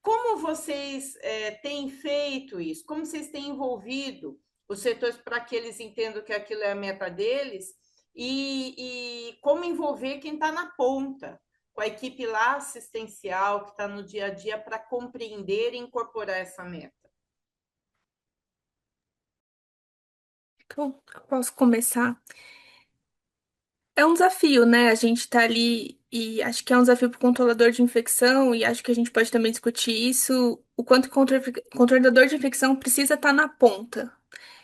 como vocês têm feito isso? Como vocês têm envolvido os setores para que eles entendam que aquilo é a meta deles e como envolver quem está na ponta, com a equipe lá assistencial que está no dia a dia para compreender e incorporar essa meta. Então, eu posso começar. É um desafio, né? A gente tá ali e acho que é um desafio para o controlador de infecção e acho que a gente pode também discutir isso, o quanto o controlador de infecção precisa estar na ponta.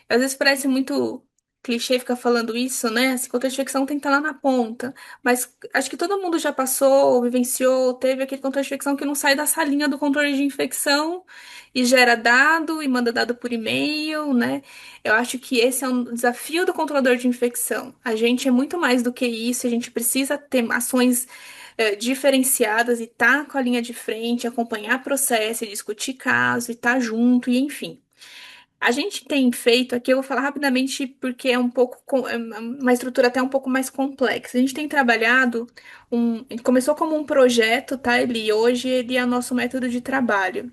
Às vezes parece muito clichê ficar falando isso, né? Esse controle de infecção tem que estar lá na ponta. Mas acho que todo mundo já passou, vivenciou, teve aquele controle de infecção que não sai da salinha do controle de infecção e gera dado e manda dado por e-mail, né? Eu acho que esse é um desafio do controlador de infecção. A gente é muito mais do que isso, a gente precisa ter ações diferenciadas e estar com a linha de frente, acompanhar processo, e discutir caso, e estar junto, e enfim. A gente tem feito aqui, eu vou falar rapidamente porque é um pouco é uma estrutura até um pouco mais complexa. A gente tem trabalhado ele começou como um projeto, tá? Hoje ele é nosso método de trabalho.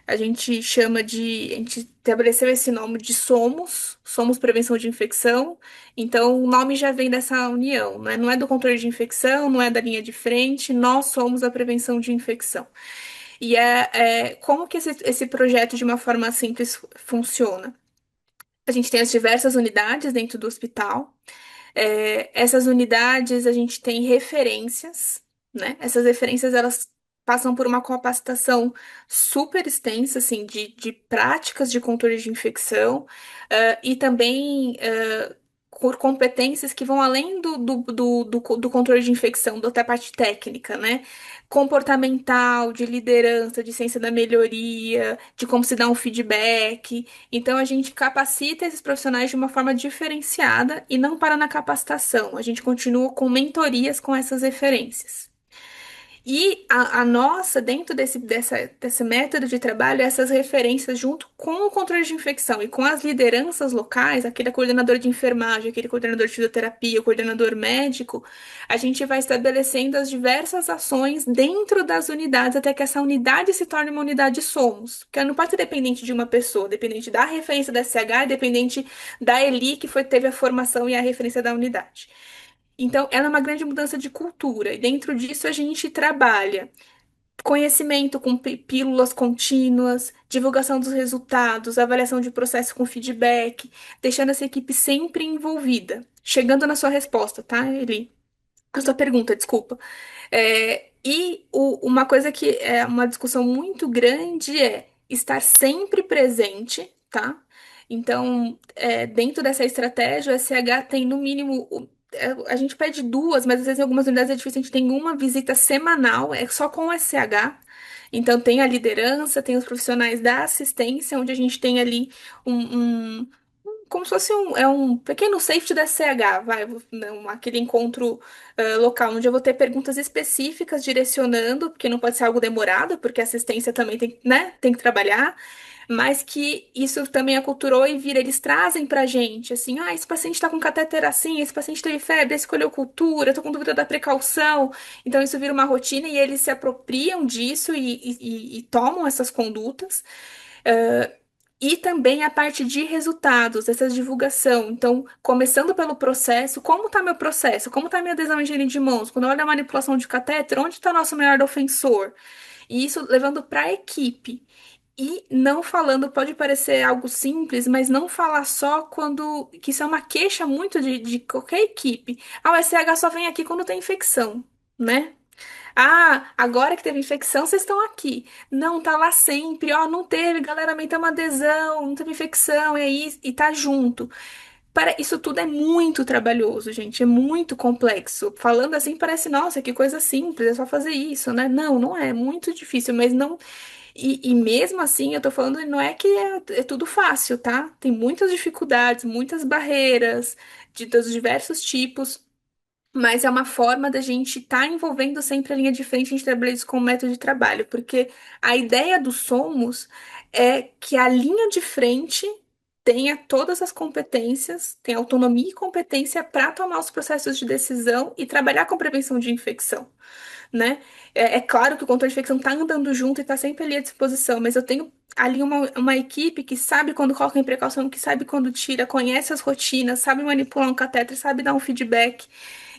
A gente estabeleceu esse nome de Somos Prevenção de Infecção. Então, o nome já vem dessa união, né? Não é do controle de infecção, não é da linha de frente, nós somos a prevenção de infecção. Como que esse projeto, de uma forma simples, funciona? A gente tem as diversas unidades dentro do hospital. Essas unidades, a gente tem referências, né? Essas referências, elas passam por uma capacitação super extensa, assim, de práticas de controle de infecção, e também por competências que vão além do controle de infecção, da parte técnica, né? Comportamental, de liderança, de ciência da melhoria, de como se dá um feedback. Então, a gente capacita esses profissionais de uma forma diferenciada e não para na capacitação. A gente continua com mentorias com essas referências. E a nossa, dentro desse método de trabalho, essas referências junto com o controle de infecção e com as lideranças locais, aquele coordenador de enfermagem, aquele coordenador de fisioterapia, o coordenador médico, a gente vai estabelecendo as diversas ações dentro das unidades até que essa unidade se torne uma unidade Somos. Porque ela não pode ser dependente de uma pessoa, dependente da referência da SH, dependente da Eli, que teve a formação e a referência da unidade. Então, ela é uma grande mudança de cultura, e dentro disso a gente trabalha conhecimento com pílulas contínuas, divulgação dos resultados, avaliação de processo com feedback, deixando essa equipe sempre envolvida. Chegando na sua resposta, tá, Eli? A sua pergunta, desculpa. Uma coisa que é uma discussão muito grande é estar sempre presente, tá? Então, dentro dessa estratégia, o SH tem no mínimo. A gente pede duas, mas às vezes em algumas unidades é difícil, a gente tem uma visita semanal, é só com o SH. Então, tem a liderança, tem os profissionais da assistência, onde a gente tem ali como se fosse um pequeno safety da SH, aquele encontro local, onde eu vou ter perguntas específicas direcionando, porque não pode ser algo demorado, porque a assistência também tem, né, tem que trabalhar, mas que isso também aculturou e vira, eles trazem pra gente, assim, esse paciente tá com catéter assim, esse paciente teve febre, escolheu cultura, eu tô com dúvida da precaução, então isso vira uma rotina e eles se apropriam disso e tomam essas condutas. Ah, e também a parte de resultados, essa divulgação. Então, começando pelo processo, como está meu processo? Como está minha adesão à higiene de mãos? Quando eu olho a manipulação de catéter, onde está nosso maior ofensor? E isso levando para a equipe. E não falando, pode parecer algo simples, mas não falar só quando. Que isso é uma queixa muito de qualquer equipe. O SH só vem aqui quando tem infecção, né? Agora que teve infecção, vocês estão aqui. Não, tá lá sempre. Não teve, galera, aumentamos uma adesão, não teve infecção, é isso, e tá junto. Isso tudo é muito trabalhoso, gente, é muito complexo. Falando assim, parece, nossa, que coisa simples, é só fazer isso, né? Não, não é, muito difícil, mas não. E mesmo assim, eu tô falando, não é que é tudo fácil, tá? Tem muitas dificuldades, muitas barreiras, dos diversos tipos. Mas é uma forma da gente estar envolvendo sempre a linha de frente, a gente trabalha isso como método de trabalho, porque a ideia do Somos é que a linha de frente tenha todas as competências, tenha autonomia e competência para tomar os processos de decisão e trabalhar com prevenção de infecção. né? É claro que o controle de infecção está andando junto e está sempre ali à disposição, mas eu tenho ali uma equipe que sabe quando coloca em precaução, que sabe quando tira, conhece as rotinas, sabe manipular um catéter, sabe dar um feedback.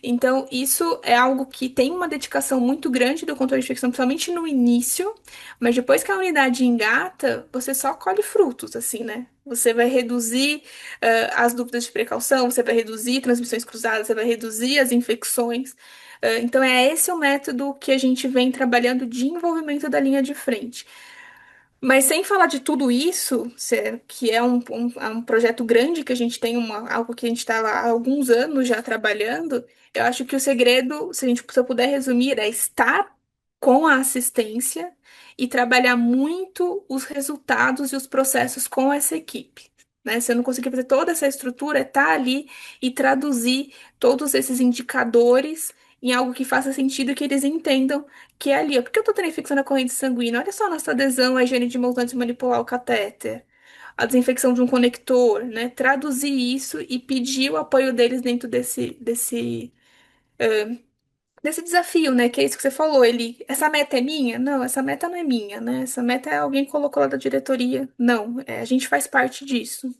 Então, isso é algo que tem uma dedicação muito grande do controle de infecção, principalmente no início, mas depois que a unidade engata, você só colhe frutos, assim, né? Você vai reduzir as dúvidas de precaução, você vai reduzir transmissões cruzadas, você vai reduzir as infecções. Então, é esse o método que a gente vem trabalhando de envolvimento da linha de frente. Mas sem falar de tudo isso, que é um projeto grande que a gente tem, algo que a gente está lá há alguns anos já trabalhando, eu acho que o segredo, se eu puder resumir, é estar com a assistência e trabalhar muito os resultados e os processos com essa equipe. Né? Se eu não conseguir fazer toda essa estrutura, é estar ali e traduzir todos esses indicadores em algo que faça sentido e que eles entendam que é ali, ó, por que eu tô tendo infecção na corrente sanguínea? Olha só a nossa adesão à higiene de mãos antes de manipular o catéter. A desinfecção de um conector, né? Traduzir isso e pedir o apoio deles dentro desse desafio, né? Que é isso que você falou. Essa meta é minha? Não, essa meta não é minha, né? Essa meta é alguém que colocou lá da diretoria. Não, a gente faz parte disso.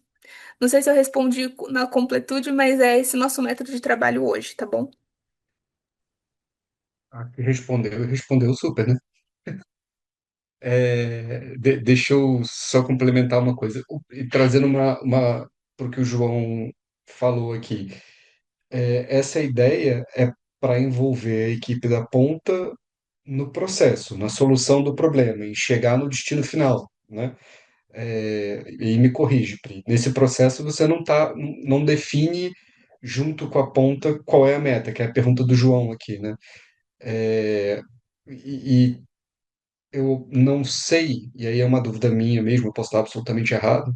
Não sei se eu respondi na completude, mas é esse nosso método de trabalho hoje, tá bom? Respondeu super, né? Deixa eu só complementar uma coisa, e trazendo para o que o João falou aqui. Essa ideia é para envolver a equipe da ponta no processo, na solução do problema, em chegar no destino final, né? E me corrige, Pri. Nesse processo você não define junto com a ponta qual é a meta, que é a pergunta do João aqui, né? É, e eu não sei, e aí é uma dúvida minha mesmo, eu posso estar absolutamente errado.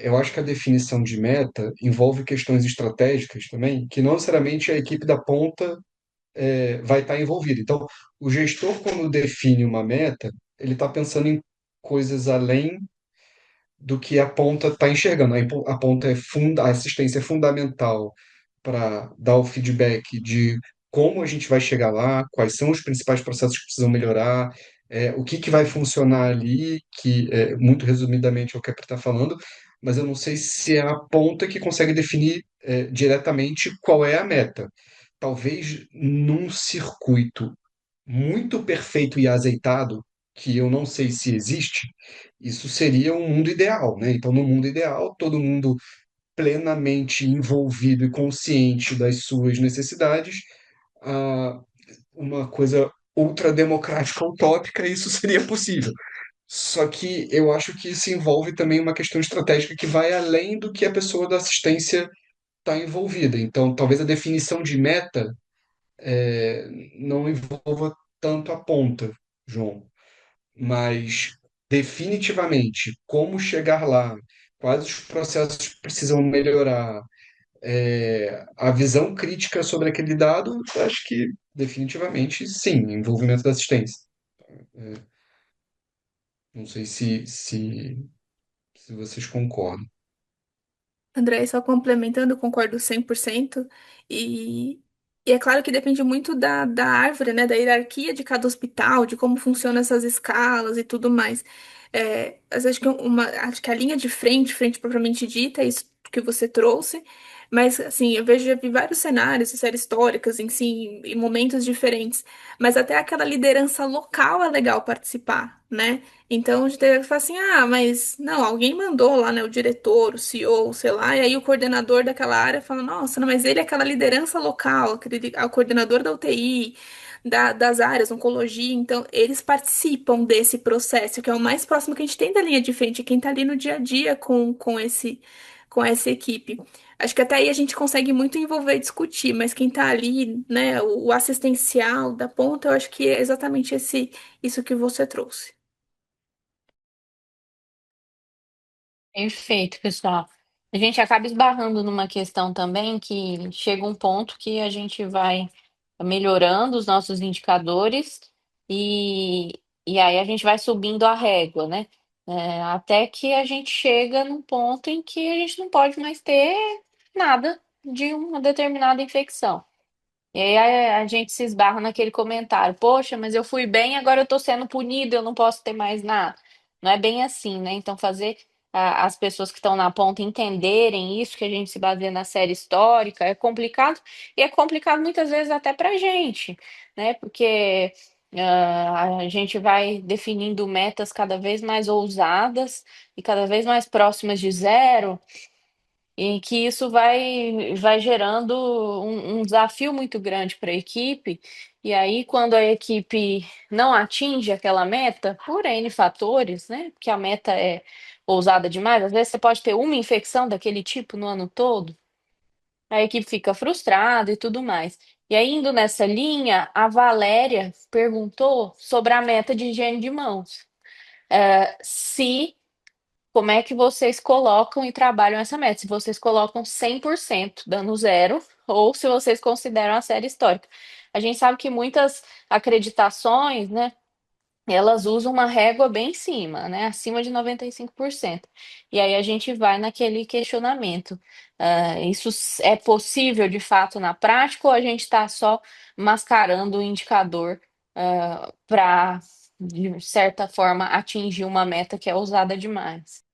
Eu acho que a definição de meta envolve questões estratégicas também, que não necessariamente a equipe da ponta vai estar envolvida. Então, o gestor, quando define uma meta, ele está pensando em coisas além do que a ponta está enxergando. A ponta a assistência é fundamental para dar o feedback de como a gente vai chegar lá, quais são os principais processos que precisam melhorar, o que que vai funcionar ali, que muito resumidamente é o que a Pri está falando, mas eu não sei se é a ponta que consegue definir diretamente qual é a meta. Talvez num circuito muito perfeito e azeitado, que eu não sei se existe, isso seria um mundo ideal, né? Então, no mundo ideal, todo mundo plenamente envolvido e consciente das suas necessidades, ah, uma coisa ultra democrática utópica, isso seria possível. Só que eu acho que isso envolve também uma questão estratégica que vai além do que a pessoa da assistência está envolvida. Então, talvez a definição de meta não envolva tanto a ponta, João, mas definitivamente como chegar lá, quais os processos que precisam melhorar, a visão crítica sobre aquele dado, eu acho que definitivamente sim, envolvimento da assistência. Não sei se vocês concordam. André, só complementando, eu concordo 100%. E, e é claro que depende muito da árvore, né, da hierarquia de cada hospital, de como funcionam essas escalas e tudo mais. Acho que acho que a linha de frente, frente propriamente dita, é isso que você trouxe. Mas, assim, já vi vários cenários e séries históricas, em si, em momentos diferentes. Mas até aquela liderança local é legal participar, né? Então, a gente teve que falar assim, mas não, alguém mandou lá, né, o diretor, o CEO, sei lá, e aí o coordenador daquela área fala, nossa, não, mas ele é aquela liderança local, o coordenador da UTI, das áreas, oncologia, então eles participam desse processo, que é o mais próximo que a gente tem da linha de frente, quem tá ali no dia a dia com essa equipe. Acho que até aí a gente consegue muito envolver e discutir, mas quem tá ali, né, o assistencial da ponta, eu acho que é exatamente isso que você trouxe. Perfeito, pessoal. A gente acaba esbarrando numa questão também que chega um ponto que a gente vai melhorando os nossos indicadores e, e aí a gente vai subindo a régua, né? Até que a gente chega num ponto em que a gente não pode mais ter nada de uma determinada infecção. E aí a gente se esbarra naquele comentário: poxa, mas eu fui bem, agora eu tô sendo punido, eu não posso ter mais nada. Não é bem assim, né? Então fazer as pessoas que estão na ponta entenderem isso, que a gente se baseia na série histórica, é complicado, e é complicado muitas vezes até pra gente, né? Porque a gente vai definindo metas cada vez mais ousadas e cada vez mais próximas de zero, e que isso vai gerando um desafio muito grande para a equipe. E aí, quando a equipe não atinge aquela meta, por N fatores, né? Porque a meta é ousada demais, às vezes você pode ter uma infecção daquele tipo no ano todo, a equipe fica frustrada e tudo mais. E aí, indo nessa linha, a Valéria perguntou sobre a meta de higiene de mãos. Se Como é que vocês colocam e trabalham essa meta? Se vocês colocam 100% dando zero, ou se vocês consideram a série histórica. A gente sabe que muitas acreditações, né, elas usam uma régua bem em cima, né, acima de 95%. E aí a gente vai naquele questionamento. Isso é possível de fato na prática, ou a gente está só mascarando o indicador para, de certa forma, atingir uma meta que é ousada demais?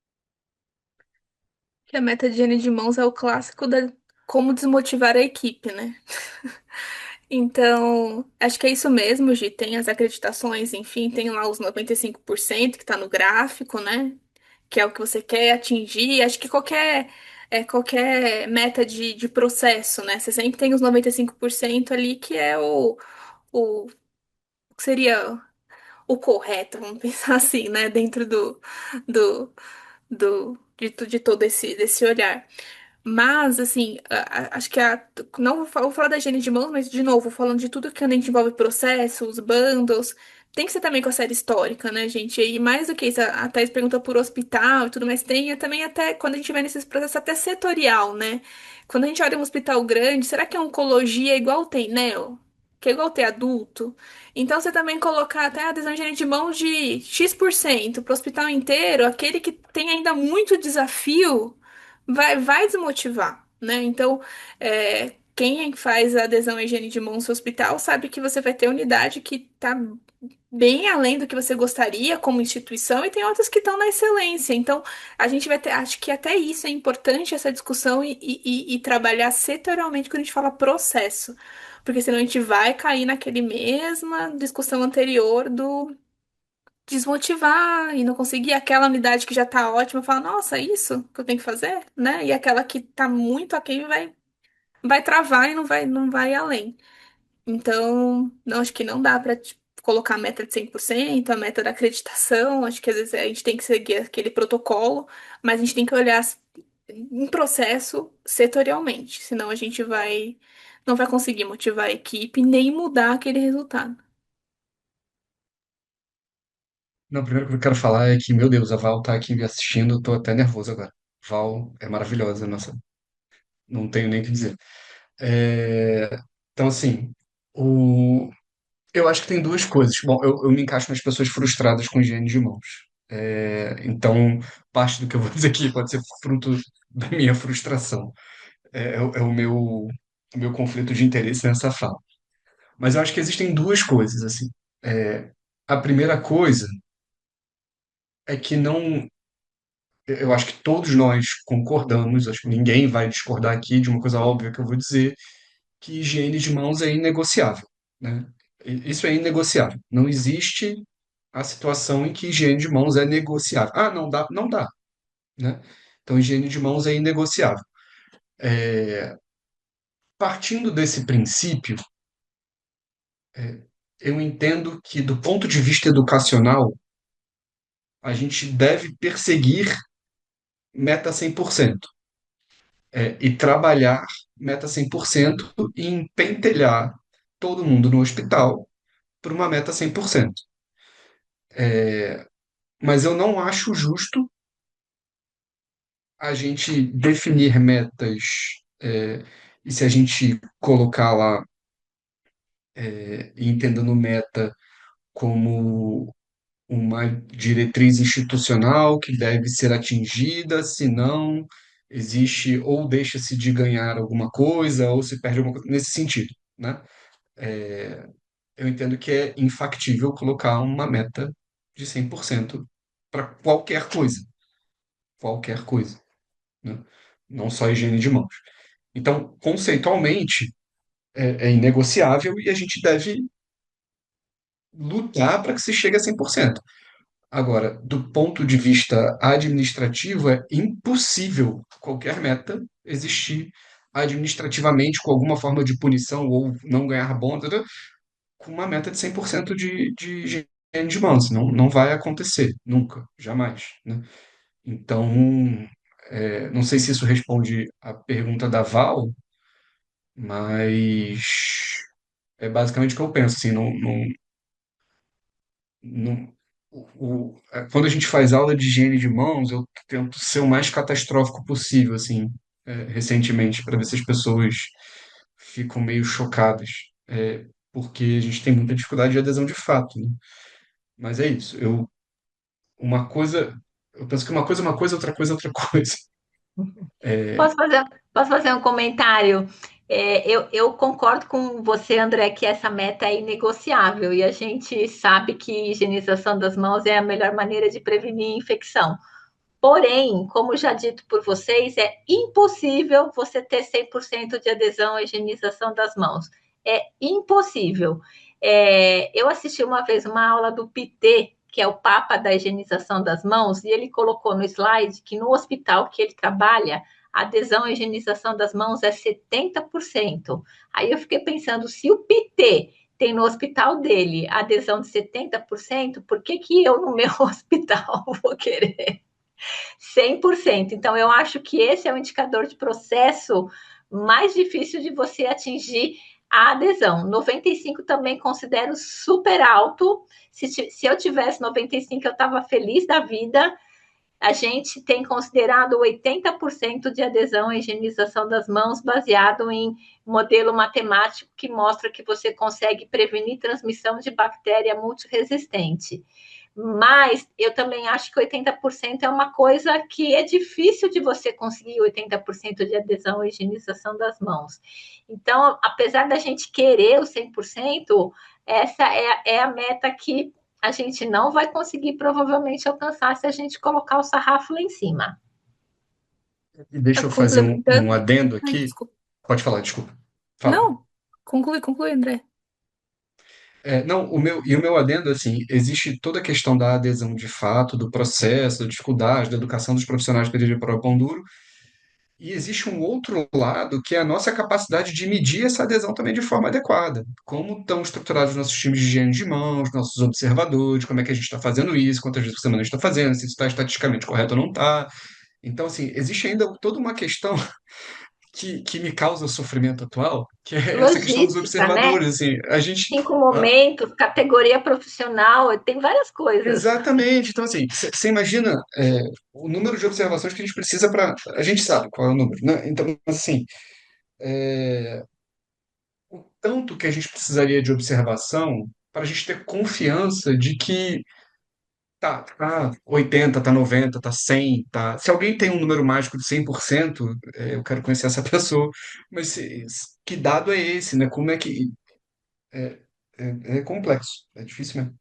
Que a meta de higiene de mãos é o clássico da como desmotivar a equipe, né? Então, acho que é isso mesmo, Gi. Tem as acreditações, enfim, tem lá os 95% que tá no gráfico, né? Que é o que você quer atingir. Acho que qualquer meta de processo, né? Você sempre tem os 95% ali que é o que seria o correto, vamos pensar assim, né? Dentro do, de todo desse olhar. Mas, assim, acho que não vou falar da higiene de mãos, mas, de novo, falando de tudo que a gente envolve processos, bundles, tem que ser também com a série histórica, né, gente? E mais do que isso, a Thaís pergunta por hospital e tudo mais, tem também até, quando a gente vai nesses processos, até setorial, né? Quando a gente olha um hospital grande, será que a oncologia é igual tem neo? Que é igual ter adulto? Então, você também colocar até a adesão de higiene de mãos de X% para o hospital inteiro, aquele que tem ainda muito desafio vai desmotivar, né? Então, quem faz a adesão à higiene de mãos no hospital sabe que você vai ter unidade que está bem além do que você gostaria como instituição e tem outras que estão na excelência. Então, a gente vai ter, acho que até isso é importante, essa discussão e trabalhar setorialmente quando a gente fala processo. Porque senão a gente vai cair naquele mesma discussão anterior do desmotivar e não conseguir aquela unidade que já tá ótima, falar, nossa, é isso que eu tenho que fazer, né? E aquela que tá muito aquém vai travar e não vai além. Então, não, acho que não dá pra colocar a meta de 100%, a meta da acreditação, acho que às vezes a gente tem que seguir aquele protocolo, mas a gente tem que olhar em processo setorialmente, senão a gente não vai conseguir motivar a equipe nem mudar aquele resultado. Não, primeiro que eu quero falar é que, meu Deus, a Val tá aqui me assistindo, eu tô até nervoso agora. Val é maravilhosa, nossa, não tenho nem o que dizer. É, então, assim, o... eu acho que tem duas coisas. Bom, eu me encaixo nas pessoas frustradas com higiene de mãos. Então, parte do que eu vou dizer aqui pode ser fruto da minha frustração. É o meu conflito de interesse nessa fala. Mas eu acho que existem duas coisas, assim. É, a primeira coisa é que não. Eu acho que todos nós concordamos, acho que ninguém vai discordar aqui de uma coisa óbvia que eu vou dizer, que higiene de mãos é inegociável, né? Isso é inegociável. Não existe a situação em que higiene de mãos é negociável. Ah, não dá, não dá, né? Então, higiene de mãos é inegociável. Partindo desse princípio, eu entendo que, do ponto de vista educacional, a gente deve perseguir meta 100%, e trabalhar meta 100% e empentelhar todo mundo no hospital para uma meta 100%. Mas eu não acho justo a gente definir metas, e se a gente colocar lá, entendendo meta como uma diretriz institucional que deve ser atingida, senão existe ou deixa-se de ganhar alguma coisa ou se perde alguma coisa, nesse sentido. né? É, eu entendo que é infactível colocar uma meta de 100% para qualquer coisa, né? Não só higiene de mãos. Então, conceitualmente, é inegociável e a gente deve lutar para que se chegue a 100%. Agora, do ponto de vista administrativo, é impossível qualquer meta existir administrativamente com alguma forma de punição ou não ganhar bônus, com uma meta de 100% de higiene de mãos. Não vai acontecer, nunca, jamais, né? Então, não sei se isso responde à pergunta da Val, mas é basicamente o que eu penso, assim, não- quando a gente faz aula de higiene de mãos, eu tento ser o mais catastrófico possível, assim, recentemente, para ver se as pessoas ficam meio chocadas, porque a gente tem muita dificuldade de adesão de fato, né? Mas é isso. Uma coisa, eu penso que uma coisa, outra coisa. É, Posso fazer, posso fazer um comentário? Eu concordo com você, André, que essa meta é inegociável e a gente sabe que higienização das mãos é a melhor maneira de prevenir infecção. Porém, como já dito por vocês, é impossível você ter 100% de adesão à higienização das mãos. É impossível. Eu assisti uma vez uma aula do PT, que é o Papa da higienização das mãos, e ele colocou no slide que no hospital que ele trabalha, a adesão à higienização das mãos é 70%. Aí eu fiquei pensando, se o PT tem no hospital dele adesão de 70%, por que que eu no meu hospital vou querer 100%? Então, eu acho que esse é o indicador de processo mais difícil de você atingir a adesão. 95 também considero super alto. Se eu tivesse 95, eu estava feliz da vida. A gente tem considerado 80% de adesão à higienização das mãos, baseado em modelo matemático que mostra que você consegue prevenir transmissão de bactéria multiresistente. Mas eu também acho que 80% é uma coisa que é difícil de você conseguir 80% de adesão à higienização das mãos. Então, apesar da gente querer o 100%, essa é a meta que a gente não vai conseguir provavelmente alcançar se a gente colocar o sarrafo lá em cima. e deixa eu fazer um Complementando. adendo Ai, aqui. desculpa. Pode falar, desculpa. Fala. Não, conclui, André. Não, o meu adendo, assim, existe toda a questão da adesão de fato, do processo, da dificuldade, da educação dos profissionais para dirigir para o pão duro, e existe um outro lado que é a nossa capacidade de medir essa adesão também de forma adequada. Como estão estruturados nossos times de higiene de mãos, nossos observadores, como é que a gente está fazendo isso, quantas vezes por semana a gente está fazendo, se isso está estatisticamente correto ou não está. Então, assim, existe ainda toda uma questão que me causa sofrimento atual, que é essa questão dos Logística, né? observadores, assim, a gente... 5 momentos, categoria profissional, tem várias coisas. Exatamente. Então, assim, você imagina o número de observações que a gente precisa para. A gente sabe qual é o número, né? Então, assim, o tanto que a gente precisaria de observação para a gente ter confiança de que tá 80, tá 90, tá 100, tá. Se alguém tem um número mágico de 100%, eu quero conhecer essa pessoa. Mas que dado é esse, né? Como é que. É, é complexo, é difícil mesmo.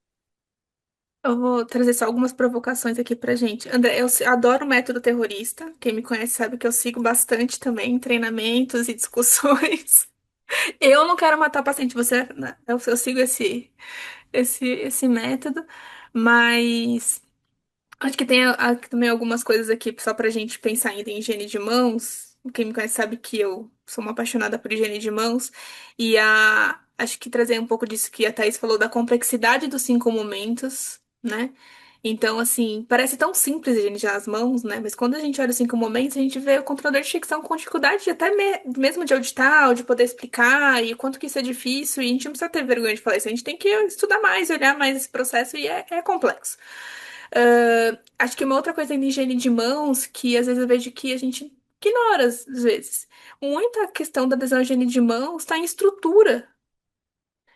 Eu vou trazer só algumas provocações aqui pra gente. André, adoro o método terrorista. Quem me conhece sabe que eu sigo bastante também em treinamentos e discussões. Eu não quero matar paciente, você, né? Eu sigo esse método, mas acho que tem também algumas coisas aqui só pra gente pensar ainda em higiene de mãos. Quem me conhece sabe que eu sou uma apaixonada por higiene de mãos. E acho que trazer um pouco disso que a Thaís falou da complexidade dos 5 momentos, né? Então, assim, parece tão simples higienizar as mãos, né? Mas quando a gente olha os 5 momentos, a gente vê o controlador de dicção com dificuldade de até mesmo de auditar, ou de poder explicar, e o quanto que isso é difícil. E a gente não precisa ter vergonha de falar isso. A gente tem que estudar mais, olhar mais esse processo, e é complexo. Acho que uma outra coisa em higiene de mãos, que às vezes eu vejo que a gente ignora, às vezes. Muita questão da adesão à higiene de mãos está em estrutura.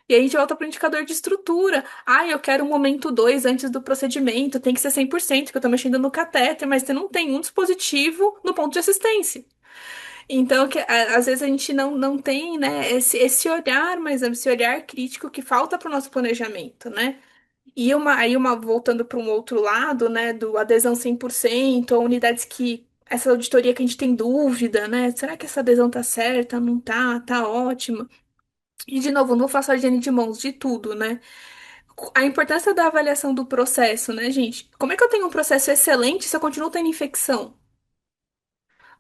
E aí a gente volta para o indicador de estrutura. Ah, eu quero um momento 2 antes do procedimento, tem que ser 100% que eu estou mexendo no catéter, mas você não tem um dispositivo no ponto de assistência. Então, às vezes a gente não tem, né, esse olhar mais amplo, esse olhar crítico que falta para o nosso planejamento, né? Voltando para um outro lado, né, do adesão 100% ou unidades que essa auditoria que a gente tem dúvida, né? Será que essa adesão tá certa? Não tá? Tá ótima. E, de novo, não faço a higiene de mãos de tudo, né? A importância da avaliação do processo, né, gente? Como é que eu tenho um processo excelente se eu continuo tendo infecção?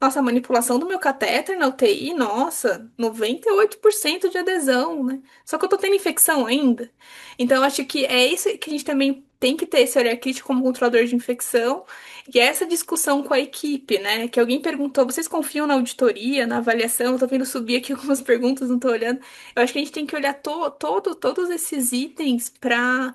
Nossa, a manipulação do meu catéter na UTI, nossa, 98% de adesão, né? Só que eu tô tendo infecção ainda. Então, eu acho que é isso que a gente também tem que ter esse olhar crítico como controlador de infecção. E é essa discussão com a equipe, né? Que alguém perguntou, vocês confiam na auditoria, na avaliação? Eu tô vendo subir aqui algumas perguntas, não tô olhando. Eu acho que a gente tem que olhar todos esses itens pra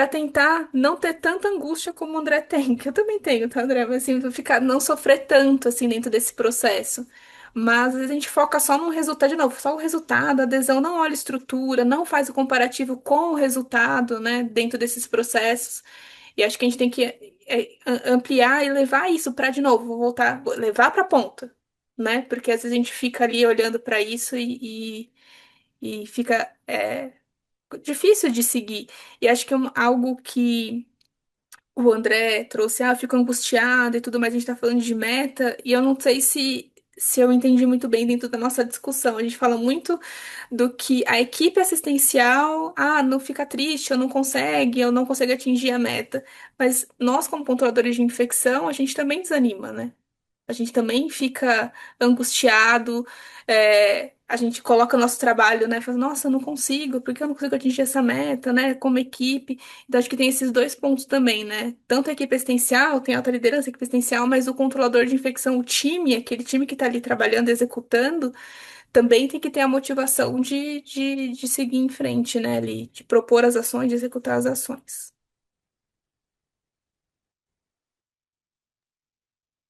tentar não ter tanta angústia como o André tem, que eu também tenho, tá, André? Mas assim, ficar, não sofrer tanto assim dentro desse processo. Mas às vezes a gente foca só no resultado, de novo, só o resultado, a adesão não olha a estrutura, não faz o comparativo com o resultado, né, dentro desses processos. E acho que a gente tem que ampliar e levar isso para, de novo, vou voltar, levar para a ponta, né? Porque às vezes a gente fica ali olhando para isso e fica difícil de seguir. E acho que algo que o André trouxe, eu fico angustiada e tudo mais, a gente tá falando de meta, e eu não sei se eu entendi muito bem dentro da nossa discussão. A gente fala muito do que a equipe assistencial, não fica triste, eu não consigo atingir a meta. Mas nós, como controladores de infecção, a gente também desanima, né? A gente também fica angustiado, a gente coloca nosso trabalho, né? Fala, nossa, eu não consigo, por que eu não consigo atingir essa meta, né? Como equipe. Então, acho que tem esses dois pontos também, né? Tanto a equipe assistencial, tem alta liderança, a equipe assistencial, mas o controlador de infecção, o time, aquele time que está ali trabalhando, executando, também tem que ter a motivação de seguir em frente, né? Ali, de propor as ações, de executar as ações.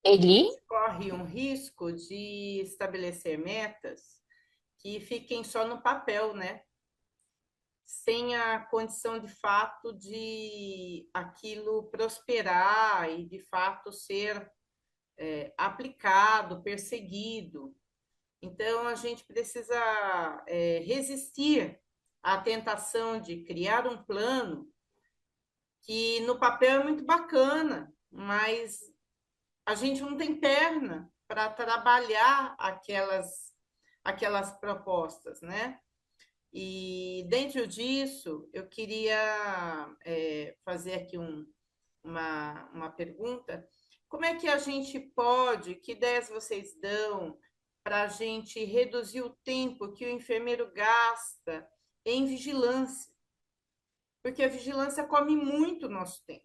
Eli? Corre um risco de estabelecer metas que fiquem só no papel, né? Sem a condição de fato de aquilo prosperar e de fato ser aplicado, perseguido. Então, a gente precisa resistir à tentação de criar um plano que no papel é muito bacana, mas a gente não tem perna para trabalhar aquelas propostas, né? E dentro disso, eu queria fazer aqui uma pergunta. Como é que a gente pode, que ideias vocês dão para a gente reduzir o tempo que o enfermeiro gasta em vigilância? Porque a vigilância come muito nosso tempo.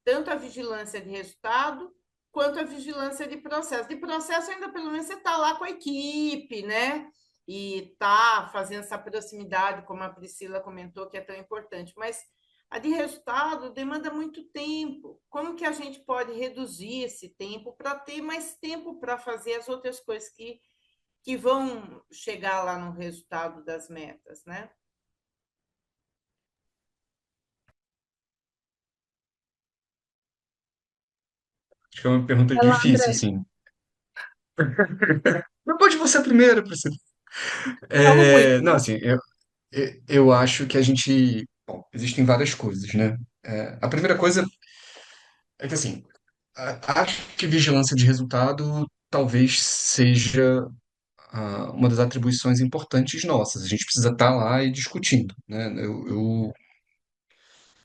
Tanto a vigilância de resultado, quanto a vigilância de processo. De processo, ainda pelo menos você está lá com a equipe, né? E está fazendo essa proximidade, como a Priscila comentou, que é tão importante. Mas a de resultado demanda muito tempo. Como que a gente pode reduzir esse tempo para ter mais tempo para fazer as outras coisas que vão chegar lá no resultado das metas, né? Acho que é uma pergunta Vai lá, difícil, André. assim. Não pode você primeiro, Priscila. Falo muito. Não, assim, eu acho que a gente. Bom, existem várias coisas, né? A primeira coisa é que, assim, acho que vigilância de resultado talvez seja uma das atribuições importantes nossas. A gente precisa estar lá e discutindo, né?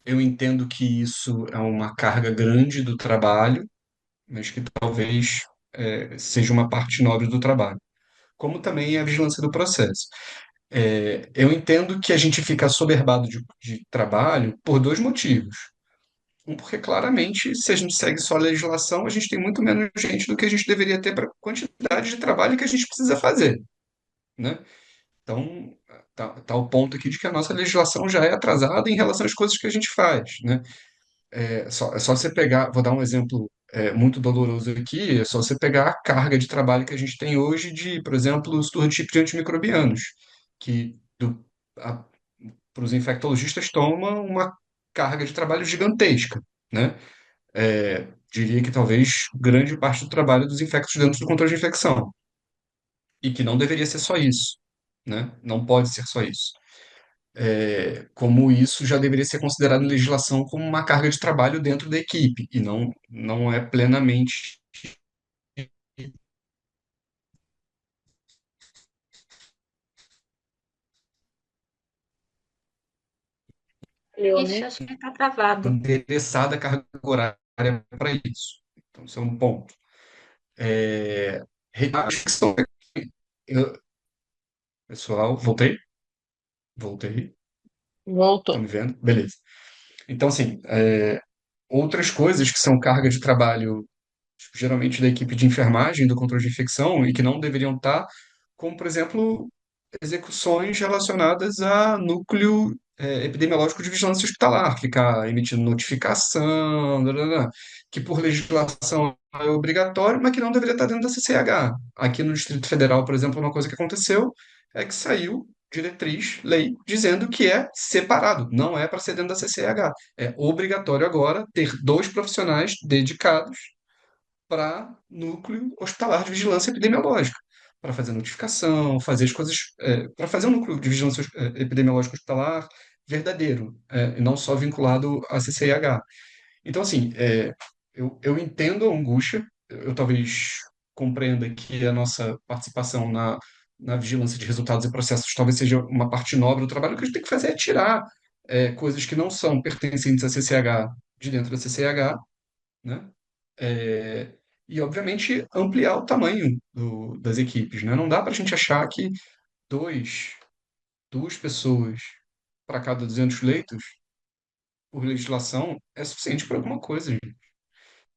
Eu entendo que isso é uma carga grande do trabalho, mas que talvez seja uma parte nobre do trabalho, como também a vigilância do processo. Eu entendo que a gente fica assoberbado de trabalho por dois motivos. Um, porque claramente, se a gente segue só a legislação, a gente tem muito menos gente do que a gente deveria ter para a quantidade de trabalho que a gente precisa fazer, né? Então, tá o ponto aqui de que a nossa legislação já é atrasada em relação às coisas que a gente faz, né? É só você pegar, vou dar um exemplo muito doloroso aqui, é só você pegar a carga de trabalho que a gente tem hoje de, por exemplo, stewardship de antimicrobianos, que para os infectologistas toma uma carga de trabalho gigantesca, né? diria que talvez grande parte do trabalho dos infectos dentro do controle de infecção, e que não deveria ser só isso, né? Não pode ser só isso. Como isso já deveria ser considerado em legislação como uma carga de trabalho dentro da equipe, e não é plenamente. Ixi, acho que está travado. Endereçada a carga horária para isso. Então, isso é um ponto. É, acho que pessoal, voltei? Voltei. Estão Voltou. me vendo? Beleza. Então, assim, outras coisas que são carga de trabalho, geralmente da equipe de enfermagem, do controle de infecção, e que não deveriam estar, como, por exemplo, execuções relacionadas a núcleo epidemiológico de vigilância hospitalar, ficar emitindo notificação, que por legislação é obrigatório, mas que não deveria estar dentro da CCH. Aqui no Distrito Federal, por exemplo, uma coisa que aconteceu é que saiu diretriz, lei, dizendo que é separado, não é para ser dentro da CCH. É obrigatório agora ter dois profissionais dedicados para núcleo hospitalar de vigilância epidemiológica, para fazer notificação, fazer as coisas, para fazer um núcleo de vigilância epidemiológica hospitalar verdadeiro, e não só vinculado à CCIH. Então, assim, eu entendo a angústia, eu talvez compreenda que a nossa participação na vigilância de resultados e processos talvez seja uma parte nobre do trabalho. O que a gente tem que fazer é tirar coisas que não são pertencentes à CCH de dentro da CCH, né? É, e, obviamente, ampliar o tamanho das equipes, né? Não dá para a gente achar que dois, duas pessoas para cada 200 leitos, por legislação, é suficiente para alguma coisa, gente.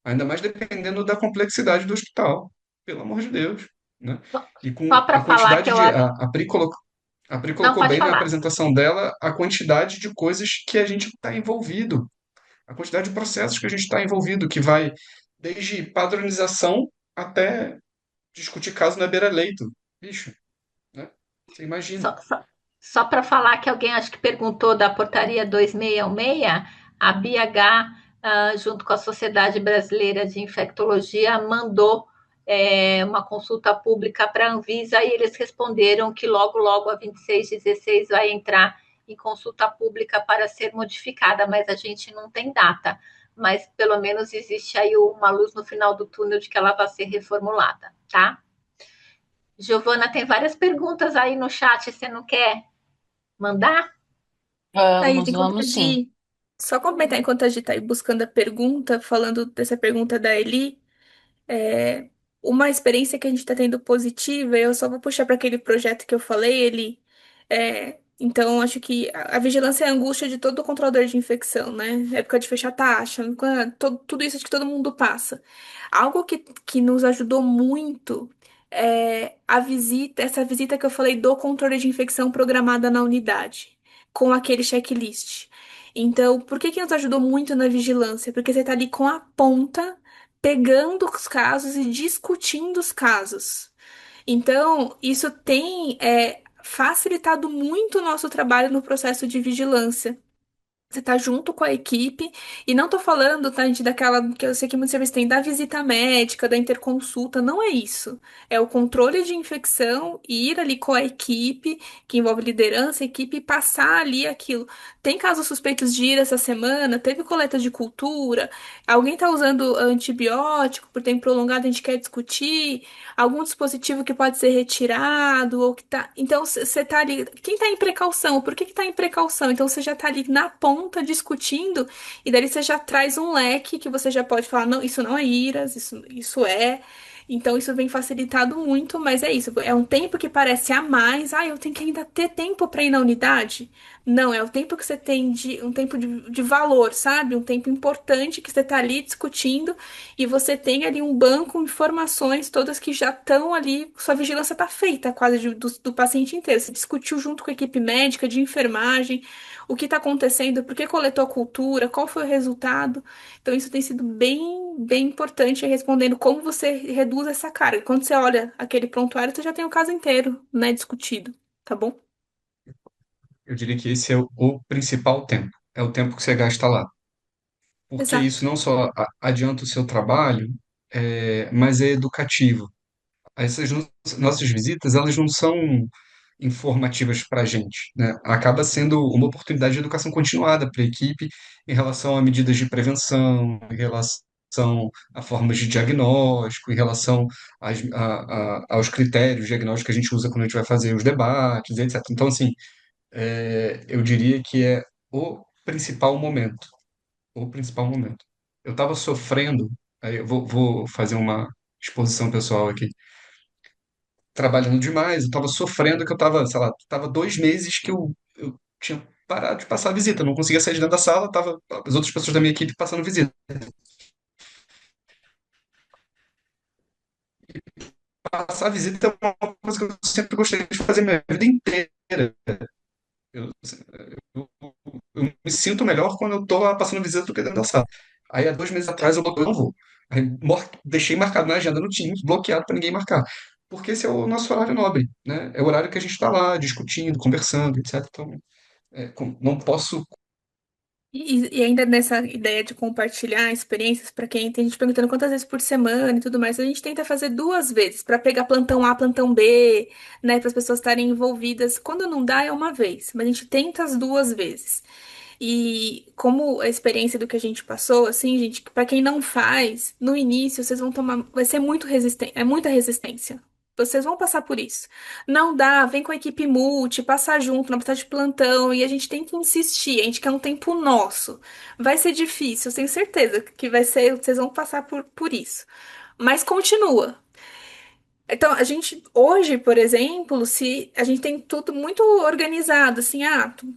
Ainda mais dependendo da complexidade do hospital, pelo amor de Deus, né? E Só com a para falar que quantidade eu de... acho. A Pri Não, colocou pode bem na falar. apresentação dela a quantidade de coisas que a gente está envolvido, a quantidade de processos que a gente está envolvido, que vai desde padronização até discutir caso na beira-leito. Bicho, né? Você imagina. Só para falar que alguém acho que perguntou da portaria 2616, a BH, junto com a Sociedade Brasileira de Infectologia, mandou uma consulta pública para a Anvisa e eles responderam que logo, logo a 2616 vai entrar em consulta pública para ser modificada, mas a gente não tem data. Mas pelo menos existe aí uma luz no final do túnel de que ela vai ser reformulada, tá? Giovana, tem várias perguntas aí no chat, você não quer mandar? Thaís, Vamos, enquanto a vamos sim. Gi, só complementar enquanto a Gi tá aí buscando a pergunta, falando dessa pergunta da Eli, é, uma experiência que a gente está tendo positiva, eu só vou puxar para aquele projeto que eu falei, Eli. Então, acho que a vigilância é a angústia de todo controlador de infecção, né? Época de fechar taxa, tudo isso que todo mundo passa. Algo que nos ajudou muito é essa visita que eu falei do controle de infecção programada na unidade, com aquele checklist. Então, por que que nos ajudou muito na vigilância? Porque você está ali com a ponta, pegando os casos e discutindo os casos. Então, isso tem facilitado muito o nosso trabalho no processo de vigilância. Você tá junto com a equipe, e não tô falando, tá, gente, daquela que eu sei que muitos serviços têm, da visita médica, da interconsulta, não é isso. É o controle de infecção, e ir ali com a equipe, que envolve liderança, equipe, e passar ali aquilo. Tem casos suspeitos de ir essa semana, teve coleta de cultura, alguém tá usando antibiótico por tempo prolongado, a gente quer discutir, algum dispositivo que pode ser retirado, ou que tá. Então, você tá ali. Quem tá em precaução? Por que que tá em precaução? Então, você já tá ali na ponta discutindo, e daí você já traz um leque que você já pode falar: não, isso não é IRAS, isso é. Então, isso vem facilitado muito, mas é isso. É um tempo que parece a mais. Ah, eu tenho que ainda ter tempo para ir na unidade? Não, é o tempo que você tem um tempo de valor, sabe? Um tempo importante que você tá ali discutindo e você tem ali um banco com informações todas que já estão ali, sua vigilância está feita quase do paciente inteiro. Você discutiu junto com a equipe médica, de enfermagem, o que está acontecendo, por que coletou a cultura, qual foi o resultado. Então, isso tem sido bem, bem importante respondendo como você reduz essa carga. Quando você olha aquele prontuário, você já tem o caso inteiro, né, discutido, tá bom? Eu diria que esse é o principal tempo. É o tempo que você gasta lá. porque Exato. isso não só adianta o seu trabalho, mas é educativo. Essas nossas visitas, elas não são informativas para a gente, né? Acaba sendo uma oportunidade de educação continuada para a equipe em relação a medidas de prevenção, em relação a formas de diagnóstico, em relação aos critérios diagnósticos que a gente usa quando a gente vai fazer os debates, etc. Então, assim, eu diria que é o principal momento, o principal momento. Eu estava sofrendo, aí eu vou fazer uma exposição pessoal aqui, trabalhando demais, eu estava sofrendo que eu estava, sei lá, estava 2 meses que eu tinha parado de passar a visita, não conseguia sair de dentro da sala, tava as outras pessoas da minha equipe passando visita. Passar a visita é uma coisa que eu sempre gostei de fazer minha vida inteira. Eu, eu, eu me sinto melhor quando eu estou passando visita do que dentro da sala. Aí, há 2 meses atrás, eu não vou. Aí, deixei marcado na agenda no Teams, bloqueado para ninguém marcar. Porque esse é o nosso horário nobre, né? É o horário que a gente está lá discutindo, conversando, etc. Então, não posso. E ainda nessa ideia de compartilhar experiências para quem tem gente perguntando quantas vezes por semana e tudo mais, a gente tenta fazer 2 vezes para pegar plantão A, plantão B, né, para as pessoas estarem envolvidas. Quando não dá, é uma vez, mas a gente tenta as 2 vezes. E como a experiência do que a gente passou, assim, gente, para quem não faz, no início vocês vão tomar, vai ser muito resistente, é muita resistência. Vocês vão passar por isso. Não dá, vem com a equipe multi, passar junto, não precisa de plantão, e a gente tem que insistir, a gente quer um tempo nosso. Vai ser difícil, eu tenho certeza que vai ser, vocês vão passar por isso. Mas continua. Então, a gente, hoje, por exemplo, se a gente tem tudo muito organizado, assim,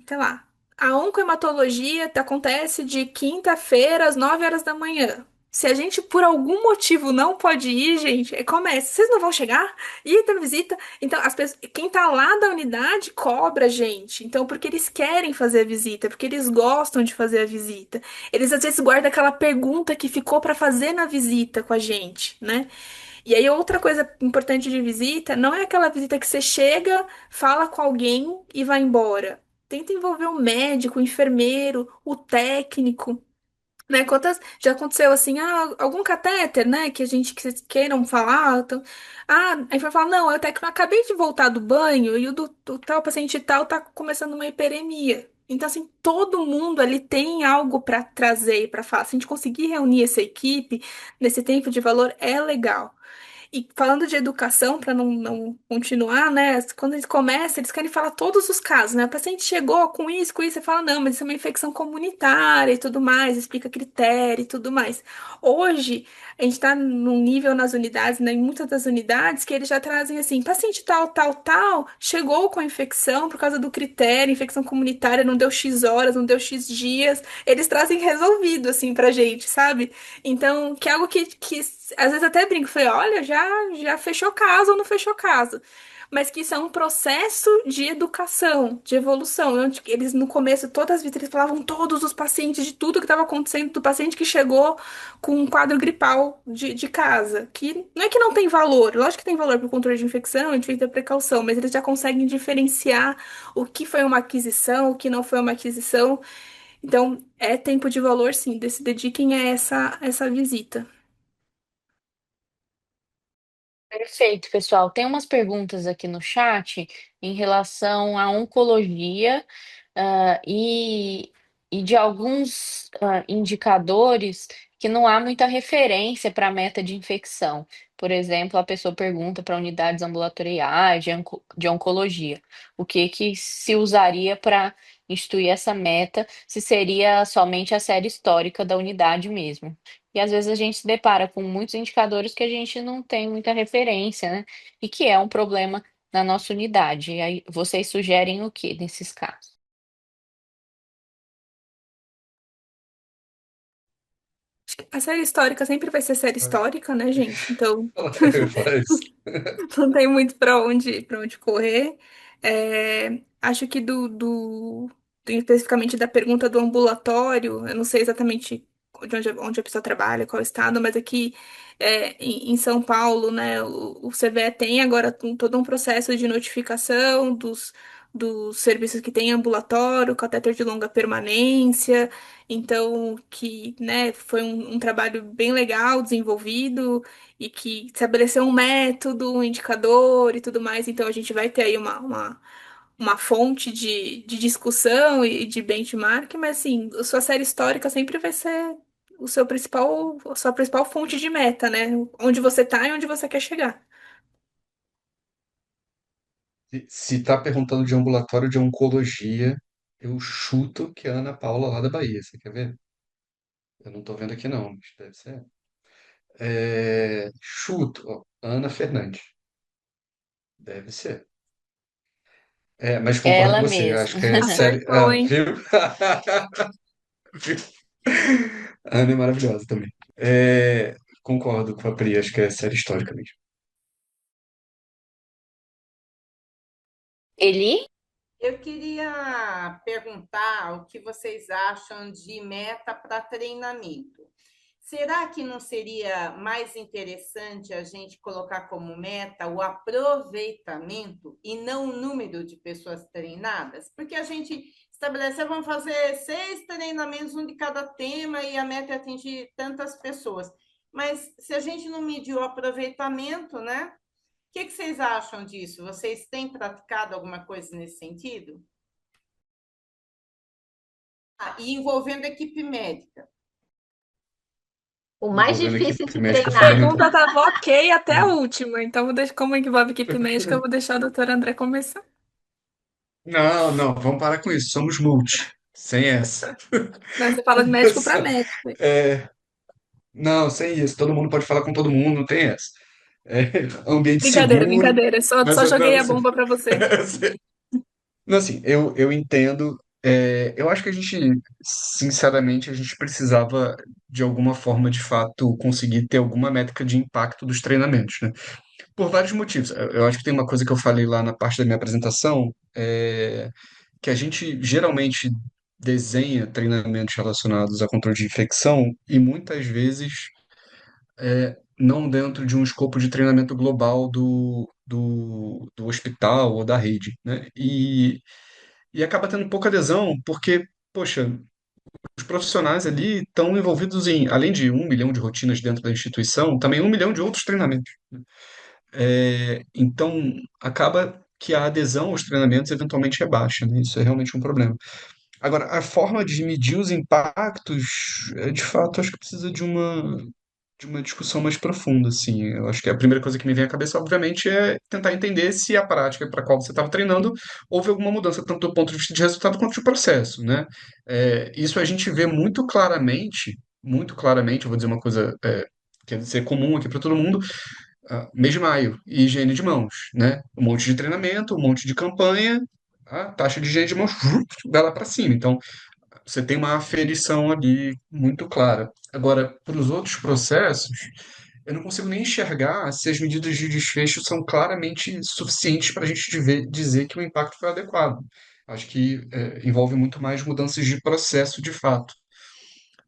sei lá, a oncohematologia acontece de quinta-feira às 9 horas da manhã. Se a gente, por algum motivo, não pode ir, gente, começa. Vocês não vão chegar? E tem visita? Então, as pessoas, quem tá lá da unidade cobra a gente. Então, porque eles querem fazer a visita, porque eles gostam de fazer a visita. Eles, às vezes, guardam aquela pergunta que ficou para fazer na visita com a gente, né? E aí, outra coisa importante de visita, não é aquela visita que você chega, fala com alguém e vai embora. Tenta envolver o médico, o enfermeiro, o técnico, né? Quantas já aconteceu assim, algum catéter, né? Que a gente que vocês queiram falar. Então, aí vai falar, não, eu acabei de voltar do banho e o do tal paciente tal tá começando uma hiperemia. Então, assim, todo mundo ali tem algo para trazer e para falar. Se a gente conseguir reunir essa equipe nesse tempo de valor, é legal. E falando de educação, para não continuar, né? Quando eles começam, eles querem falar todos os casos, né? O paciente chegou com isso, você fala, não, mas isso é uma infecção comunitária e tudo mais, explica critério e tudo mais. Hoje, a gente está num nível nas unidades, né, em muitas das unidades, que eles já trazem assim, paciente tal, tal, tal, chegou com a infecção por causa do critério, infecção comunitária, não deu X horas, não deu X dias, eles trazem resolvido, assim, pra gente, sabe? Então, que é algo que às vezes até brinco, falei, olha, já fechou caso ou não fechou caso. Mas que isso é um processo de educação, de evolução. Onde eles, no começo, todas as vezes, eles falavam todos os pacientes de tudo que estava acontecendo, do paciente que chegou com um quadro gripal de casa. Que não é que não tem valor, lógico que tem valor para o controle de infecção, a gente tem que ter precaução, mas eles já conseguem diferenciar o que foi uma aquisição, o que não foi uma aquisição. Então, é tempo de valor, sim. Se dediquem a essa visita. Perfeito, pessoal. Tem umas perguntas aqui no chat em relação à oncologia, e de alguns indicadores que não há muita referência para a meta de infecção. Por exemplo, a pessoa pergunta para unidades ambulatoriais de oncologia o que que se usaria para instituir essa meta, se seria somente a série histórica da unidade mesmo. E às vezes a gente se depara com muitos indicadores que a gente não tem muita referência, né? E que é um problema na nossa unidade. E aí vocês sugerem o que nesses casos? A série histórica sempre vai ser série histórica, né, gente? Então, Eu ia falar isso. não tem muito para onde correr. Acho que especificamente da pergunta do ambulatório, eu não sei exatamente onde a pessoa trabalha, qual estado, mas aqui em São Paulo, né, o CVE tem agora todo um processo de notificação dos serviços que tem em ambulatório, catéter de longa permanência. Então, que, né, foi um trabalho bem legal, desenvolvido, e que estabeleceu um método, um indicador e tudo mais. Então, a gente vai ter aí uma fonte de discussão e de benchmark, mas assim, a sua série histórica sempre vai ser a sua principal fonte de meta, né? Onde você tá e onde você quer chegar. Se tá perguntando de ambulatório de oncologia, eu chuto que é a Ana Paula lá da Bahia. Você quer ver? Eu não tô vendo aqui não, mas deve ser. Chuto, ó, Ana Fernandes. Deve ser. Mas concordo com Ela você. mesma. Acho que é série. Acertou, hein? Viu? Viu? A Ana é maravilhosa também. Concordo com a Pri, acho que é série histórica mesmo. Eli? Eu queria perguntar o que vocês acham de meta para treinamento. Será que não seria mais interessante a gente colocar como meta o aproveitamento e não o número de pessoas treinadas? Porque a gente estabelece, vamos fazer 6 treinamentos, um de cada tema, e a meta é atingir tantas pessoas. Mas se a gente não medir o aproveitamento, né? O que vocês acham disso? Vocês têm praticado alguma coisa nesse sentido? E envolvendo a equipe médica. O mais Envolvendo a difícil equipe de médica é A treinar. fundamental. pergunta tava ok até a última, então como envolve equipe médica, eu vou deixar a doutora André começar. Não, não, vamos parar com isso. Somos multi. Sem essa. Não, você fala de médico para médico. É, não, sem isso. Todo mundo pode falar com todo mundo, não tem essa. É, ambiente Brincadeira, seguro. brincadeira. Mas, Só não, joguei a bomba para você. não, assim, eu entendo. Eu acho que a gente, sinceramente, a gente precisava, de alguma forma, de fato, conseguir ter alguma métrica de impacto dos treinamentos, né? Por vários motivos. Eu acho que tem uma coisa que eu falei lá na parte da minha apresentação, que a gente geralmente desenha treinamentos relacionados a controle de infecção e muitas vezes não dentro de um escopo de treinamento global do hospital ou da rede, né? E acaba tendo pouca adesão porque, poxa, os profissionais ali estão envolvidos em, além de 1 milhão de rotinas dentro da instituição, também 1 milhão de outros treinamentos. Então, acaba que a adesão aos treinamentos eventualmente é baixa, né? Isso é realmente um problema. Agora, a forma de medir os impactos, de fato, acho que precisa de uma discussão mais profunda, assim. Eu acho que a primeira coisa que me vem à cabeça, obviamente, é tentar entender se a prática para a qual você estava treinando houve alguma mudança, tanto do ponto de vista de resultado quanto de processo, né? Isso a gente vê muito claramente, eu vou dizer uma coisa que deve ser comum aqui para todo mundo, mês de maio, e higiene de mãos, né? Um monte de treinamento, um monte de campanha, a taxa de higiene de mãos vai lá para cima. Então, você tem uma aferição ali muito clara. Agora, para os outros processos, eu não consigo nem enxergar se as medidas de desfecho são claramente suficientes para a gente dizer que o impacto foi adequado. Acho que envolve muito mais mudanças de processo de fato.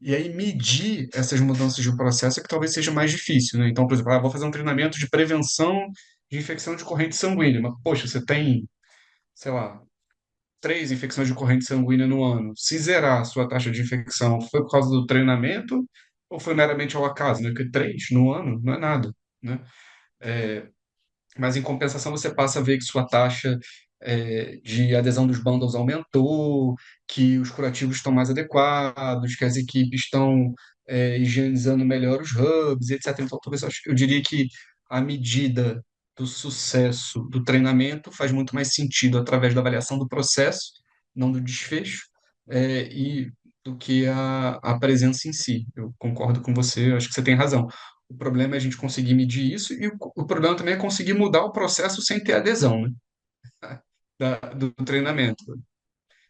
E aí, medir essas mudanças de processo é que talvez seja mais difícil, né? Então, por exemplo, vou fazer um treinamento de prevenção de infecção de corrente sanguínea, mas, poxa, você tem, sei lá, 3 infecções de corrente sanguínea no ano. Se zerar a sua taxa de infecção, foi por causa do treinamento ou foi meramente ao acaso, né? Porque 3 no ano não é nada, né? Mas em compensação você passa a ver que sua taxa de adesão dos bundles aumentou, que os curativos estão mais adequados, que as equipes estão higienizando melhor os hubs, etc. Então, talvez eu diria que a medida do sucesso do treinamento faz muito mais sentido através da avaliação do processo, não do desfecho, e do que a presença em si. Eu concordo com você, eu acho que você tem razão. O problema é a gente conseguir medir isso e o problema também é conseguir mudar o processo sem ter adesão, né, do treinamento.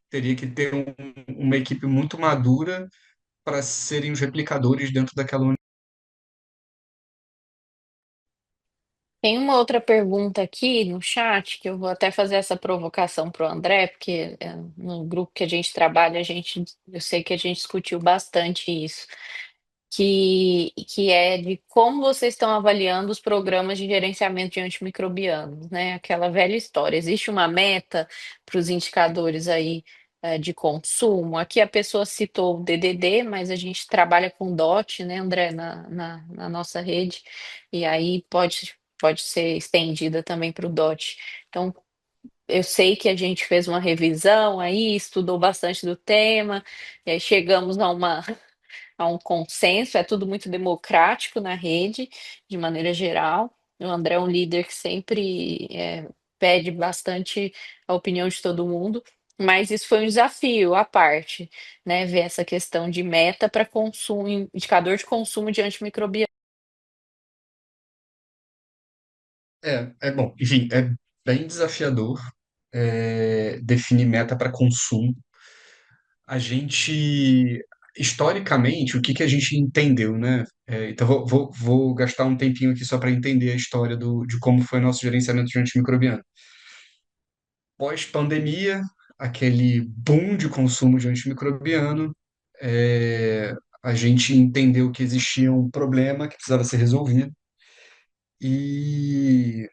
Teria que ter uma equipe muito madura para serem os replicadores dentro daquela unidade. Tem uma outra pergunta aqui no chat que eu vou até fazer essa provocação para o André, porque no grupo que a gente trabalha, eu sei que a gente discutiu bastante isso. que é de como vocês estão avaliando os programas de gerenciamento de antimicrobianos, né? Aquela velha história. Existe uma meta para os indicadores aí de consumo. Aqui a pessoa citou o DDD, mas a gente trabalha com DOT, né, André, na nossa rede, e aí pode ser estendida também para o DOT. Então, eu sei que a gente fez uma revisão aí, estudou bastante do tema, e aí chegamos a um consenso, é tudo muito democrático na rede, de maneira geral. O André é um líder que sempre pede bastante a opinião de todo mundo, mas isso foi um desafio à parte, né? Ver essa questão de meta para consumo, indicador de consumo de antimicrobiano. É bom, enfim, é bem desafiador definir meta para consumo. A gente, historicamente, o que que a gente entendeu, né? Então, vou gastar um tempinho aqui só para entender a história de como foi o nosso gerenciamento de antimicrobiano. Pós-pandemia, aquele boom de consumo de antimicrobiano, é, a gente entendeu que existia um problema que precisava ser resolvido e,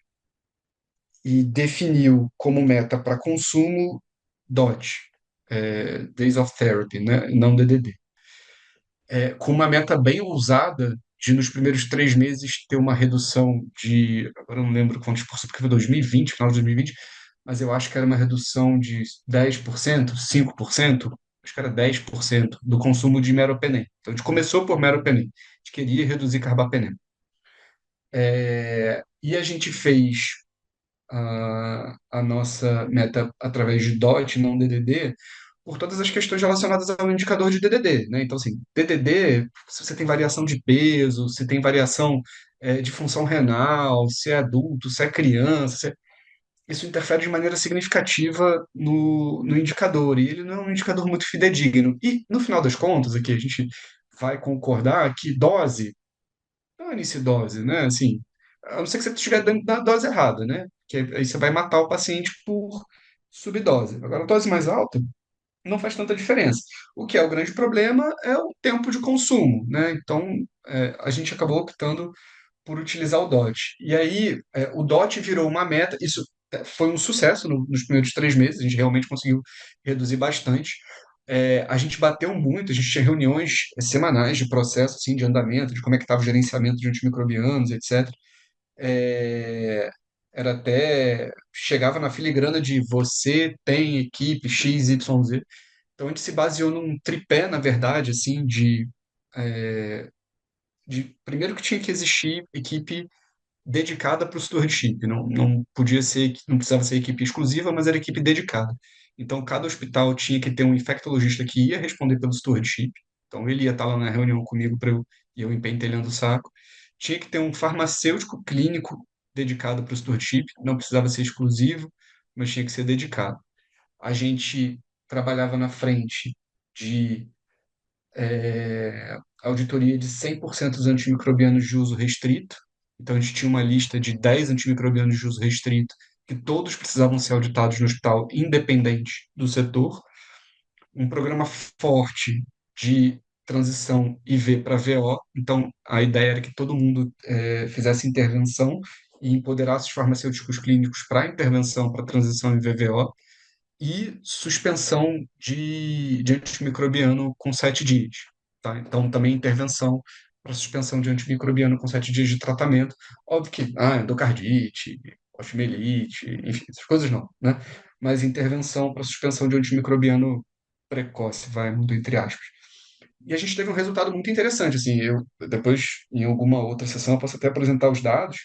e definiu como meta para consumo DOT, Days of Therapy, né? Não DDD. Com uma meta bem ousada de nos primeiros 3 meses ter uma redução de, agora eu não lembro quantos por cento, porque foi 2020, final de 2020, mas eu acho que era uma redução de 10%, 5%, acho que era 10% do consumo de meropenem. Então a gente começou por meropenem, a gente queria reduzir carbapenem. E a gente fez a nossa meta através de DOT, não DDD, por todas as questões relacionadas ao indicador de DDD, né? Então, assim, DDD, se você tem variação de peso, se tem variação de função renal, se é adulto, se é criança, isso interfere de maneira significativa no indicador, e ele não é um indicador muito fidedigno. E, no final das contas, aqui a gente vai concordar que dose, dane-se dose, né? Assim, a não ser que você estiver dando da dose errada, né? Que aí você vai matar o paciente por subdose. Agora, a dose mais alta não faz tanta diferença. O que é o grande problema é o tempo de consumo, né? Então, a gente acabou optando por utilizar o DOT. E aí, o DOT virou uma meta, isso foi um sucesso nos primeiros 3 meses, a gente realmente conseguiu reduzir bastante. A gente bateu muito, a gente tinha reuniões semanais de processo, assim, de andamento, de como é que estava o gerenciamento de antimicrobianos, etc. É, Era até, chegava na filigrana de você tem equipe X, Y, Z. Então a gente se baseou num tripé, na verdade, assim, primeiro que tinha que existir equipe dedicada para o stewardship, não podia ser, não precisava ser equipe exclusiva, mas era equipe dedicada. Então cada hospital tinha que ter um infectologista que ia responder pelo stewardship. Então ele ia estar lá na reunião comigo para eu empentelhando o saco. Tinha que ter um farmacêutico clínico dedicado para o stewardship, não precisava ser exclusivo, mas tinha que ser dedicado. A gente trabalhava na frente de auditoria de 100% dos antimicrobianos de uso restrito. Então, a gente tinha uma lista de 10 antimicrobianos de uso restrito que todos precisavam ser auditados no hospital, independente do setor. Um programa forte de transição IV para VO. Então, a ideia era que todo mundo fizesse intervenção e empoderasse os farmacêuticos clínicos para a intervenção, para a transição em VVO e suspensão de antimicrobiano com 7 dias. Tá? Então, também intervenção para suspensão de antimicrobiano com 7 dias de tratamento. Óbvio que endocardite, osteomielite, enfim, essas coisas não, né? Mas intervenção para suspensão de antimicrobiano precoce, vai, muito entre aspas. E a gente teve um resultado muito interessante, assim, eu depois, em alguma outra sessão, eu posso até apresentar os dados.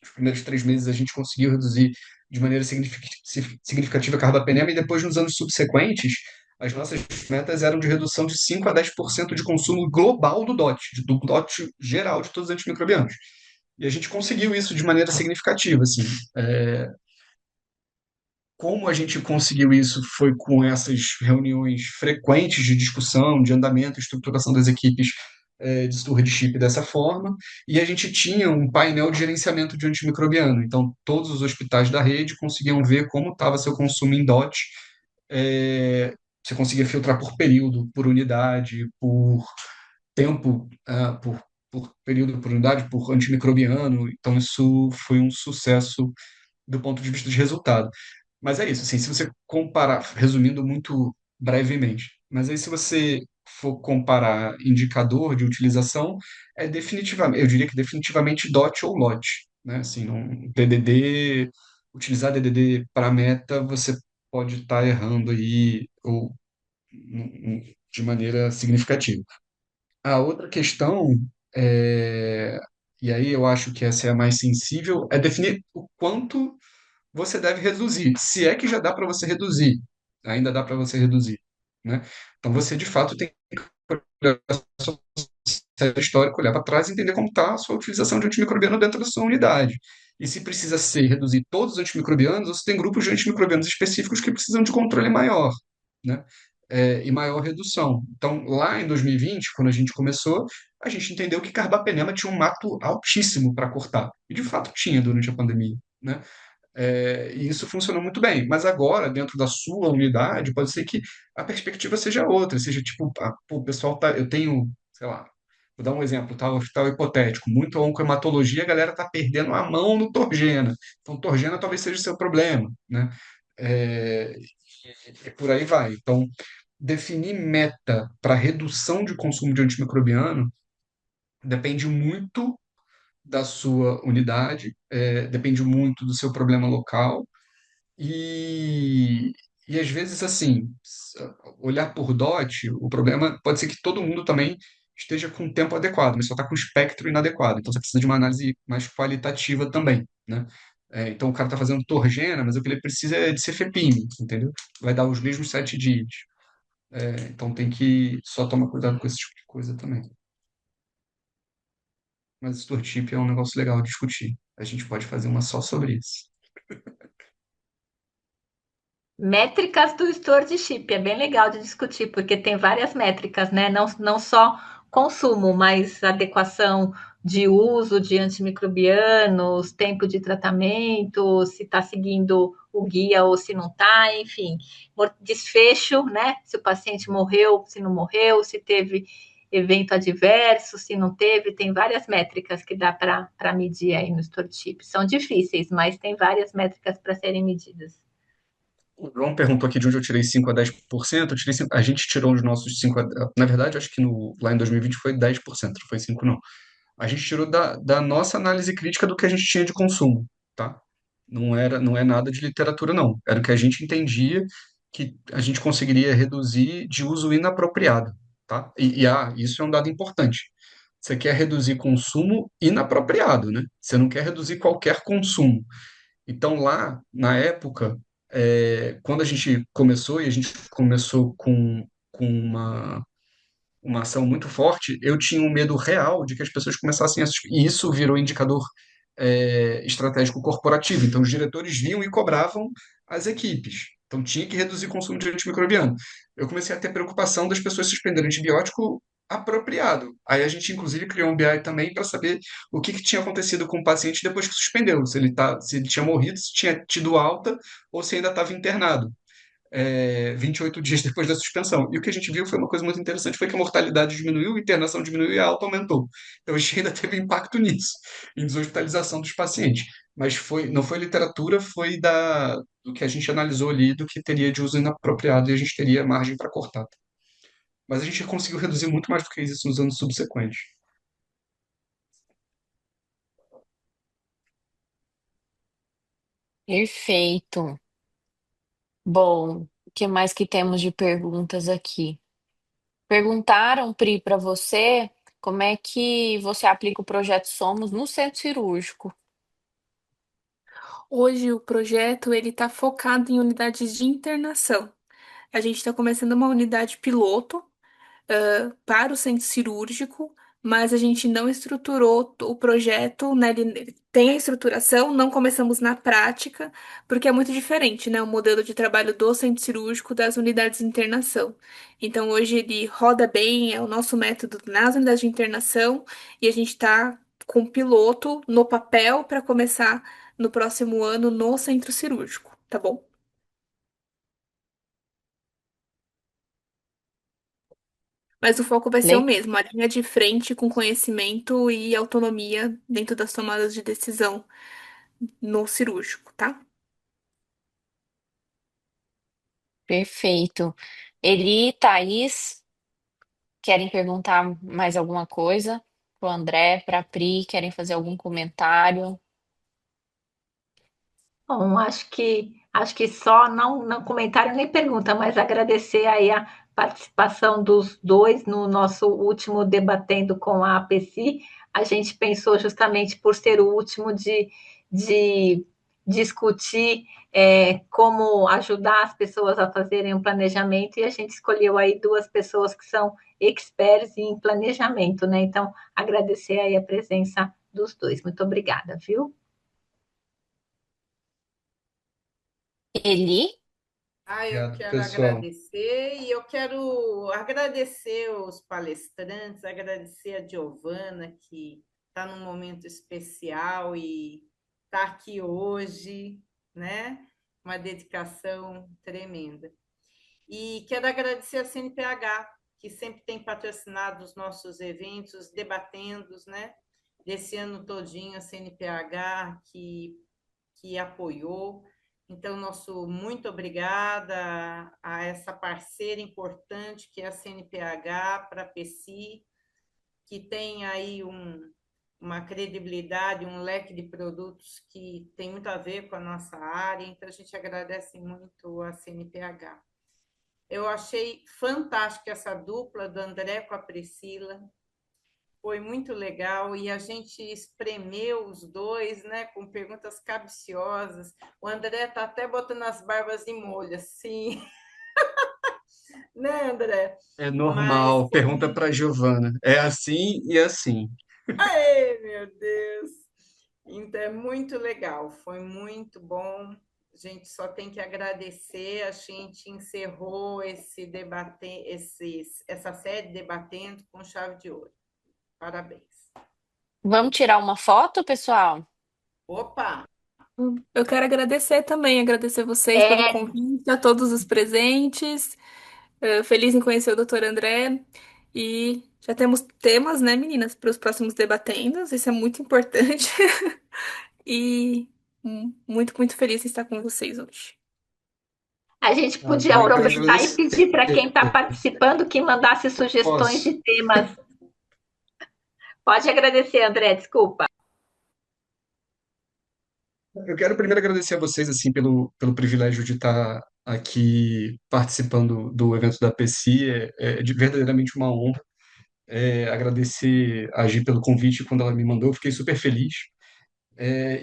Os primeiros 3 meses a gente conseguiu reduzir de maneira significativa a carbapenema e depois, nos anos subsequentes, as nossas metas eram de redução de 5 a 10% de consumo global do DOT geral de todos os antimicrobianos. E a gente conseguiu isso de maneira significativa, assim. Como a gente conseguiu isso foi com essas reuniões frequentes de discussão, de andamento, estruturação das equipes de stewardship dessa forma, e a gente tinha um painel de gerenciamento de antimicrobiano. Então, todos os hospitais da rede conseguiam ver como estava seu consumo em DOT. Você conseguia filtrar por período, por unidade, por tempo, por período, por unidade, por antimicrobiano. Então, isso foi um sucesso do ponto de vista de resultado. Mas é isso, assim, se você comparar, resumindo muito brevemente, mas aí se você for comparar indicador de utilização, é definitivamente, eu diria que definitivamente DOT ou LOT, né? Assim, um DDD, utilizar DDD para meta, você pode estar errando aí ou de maneira significativa. A outra questão é, e aí eu acho que essa é a mais sensível, é definir o quanto você deve reduzir, se é que já dá para você reduzir, ainda dá para você reduzir, né? Então você de fato tem que olhar a sua série histórica, olhar para trás e entender como está a sua utilização de antimicrobiano dentro da sua unidade. E se precisa ser reduzir todos os antimicrobianos, ou se tem grupos de antimicrobianos específicos que precisam de controle maior, né? E maior redução. Então, lá em 2020, quando a gente começou, a gente entendeu que carbapenema tinha um mato altíssimo para cortar. E de fato tinha durante a pandemia, né? E isso funcionou muito bem. Mas agora, dentro da sua unidade, pode ser que a perspectiva seja outra, seja tipo, pô, o pessoal tá, eu tenho, sei lá, vou dar um exemplo, tá, um hospital hipotético, muito oncohematologia, a galera tá perdendo a mão no Torgena. Então, Torgena talvez seja o seu problema, né? É, e por aí vai. Então, definir meta para redução de consumo de antimicrobiano depende muito da sua unidade, depende muito do seu problema local e, e às vezes, assim, olhar por DOT, o problema pode ser que todo mundo também esteja com o tempo adequado, mas só está com o espectro inadequado. Então você precisa de uma análise mais qualitativa também, né? Então o cara está fazendo Torgena, mas o que ele precisa é de Cefepime, entendeu? Vai dar os mesmos 7 dias. Então tem que só tomar cuidado com esse tipo de coisa também. Mas Stortip é um negócio legal de discutir. A gente pode fazer uma só sobre isso. Métricas do store de chip, é bem legal de discutir, porque tem várias métricas, né? Não só consumo, mas adequação de uso de antimicrobianos, tempo de tratamento, se está seguindo o guia ou se não está, enfim, desfecho, né? Se o paciente morreu, se não morreu, se teve evento adverso, se não teve, tem várias métricas que dá para medir aí no store chip. São difíceis, mas tem várias métricas para serem medidas. O João perguntou aqui de onde eu tirei 5 a 10%. A gente tirou os nossos 5 na verdade, acho que lá em 2020 foi 10%, não foi 5 não. A gente tirou da nossa análise crítica do que a gente tinha de consumo, tá? Não é nada de literatura, não. Era o que a gente entendia que a gente conseguiria reduzir de uso inapropriado, tá? Isso é um dado importante. Você quer reduzir consumo inapropriado, né? Você não quer reduzir qualquer consumo. Então, lá, na época, quando a gente começou, e a gente começou com uma ação muito forte, eu tinha um medo real de que as pessoas começassem a assistir. E isso virou indicador estratégico corporativo. Então, os diretores vinham e cobravam as equipes. Então, tinha que reduzir o consumo de antimicrobiano. Eu comecei a ter preocupação das pessoas suspenderem antibiótico apropriado. Aí a gente, inclusive, criou um BI também para saber o que tinha acontecido com o paciente depois que suspendeu, se ele tinha morrido, se tinha tido alta ou se ainda estava internado. 28 dias depois da suspensão. E o que a gente viu foi uma coisa muito interessante, foi que a mortalidade diminuiu, a internação diminuiu e a alta aumentou. Então a gente ainda teve impacto nisso, em deshospitalização dos pacientes. Mas não foi literatura, foi do que a gente analisou ali, do que teria de uso inapropriado e a gente teria margem para cortar. Mas a gente conseguiu reduzir muito mais do que isso nos anos subsequentes. Perfeito. Bom, o que mais que temos de perguntas aqui? Perguntaram, Pri, para você como é que você aplica o projeto Somos no centro cirúrgico. Hoje o projeto ele está focado em unidades de internação. A gente está começando uma unidade piloto para o centro cirúrgico, mas a gente não estruturou o projeto, né? Ele tem a estruturação, não começamos na prática, porque é muito diferente, né? O modelo de trabalho do centro cirúrgico das unidades de internação. Então, hoje ele roda bem, é o nosso método nas unidades de internação, e a gente está com o piloto no papel para começar no próximo ano no centro cirúrgico, tá bom? Mas o foco vai ser o Le- mesmo, a linha de frente com conhecimento e autonomia dentro das tomadas de decisão no cirúrgico, tá? Perfeito. Eli, Thaís, querem perguntar mais alguma coisa pro André, pra Pri, querem fazer algum comentário? Bom, acho que só não comentário nem pergunta, mas agradecer aí a participação dos dois no nosso último debatendo com a APECI. A gente pensou justamente por ser o último de discutir como ajudar as pessoas a fazerem um planejamento e a gente escolheu aí duas pessoas que são experts em planejamento, né? Então, agradecer aí a presença dos dois. Muito obrigada, viu? Eli? Eu Obrigado, quero pessoal. agradecer e eu quero agradecer os palestrantes, agradecer a Giovana, que está num momento especial e está aqui hoje, né? Uma dedicação tremenda. E quero agradecer a CNPH, que sempre tem patrocinado os nossos eventos, debatendo, né? Desse ano todinho, a CNPH que apoiou. Então, nosso muito obrigada a essa parceira importante que é a CNPH para a PECI, que tem aí uma credibilidade, um leque de produtos que tem muito a ver com a nossa área, então a gente agradece muito a CNPH. Eu achei fantástica essa dupla do André com a Priscila, foi muito legal e a gente espremeu os dois, né, com perguntas capciosas. O André está até botando as barbas em molho, assim, né, André? É Mas normal. foi Pergunta para Giovana. É assim e assim. Ai, meu Deus! Então, é muito legal, foi muito bom. A gente só tem que agradecer. A gente encerrou essa série debatendo com chave de ouro. Parabéns. Vamos tirar uma foto, pessoal? Opa! Eu quero agradecer também, agradecer vocês pelo É, convite, a todos os presentes. Feliz em conhecer o Dr. André. E já temos temas, né, meninas, para os próximos debatendos. Isso é muito importante. E muito, muito feliz em estar com vocês hoje. a gente Ah, podia tenho que aproveitar e agradecer. pedir para quem está participando que mandasse sugestões Posso? de temas. Pode agradecer, André, desculpa. Eu quero primeiro agradecer a vocês assim pelo privilégio de estar aqui participando do evento da PECI. Verdadeiramente uma honra. Agradecer a Gi pelo convite quando ela me mandou, eu fiquei super feliz.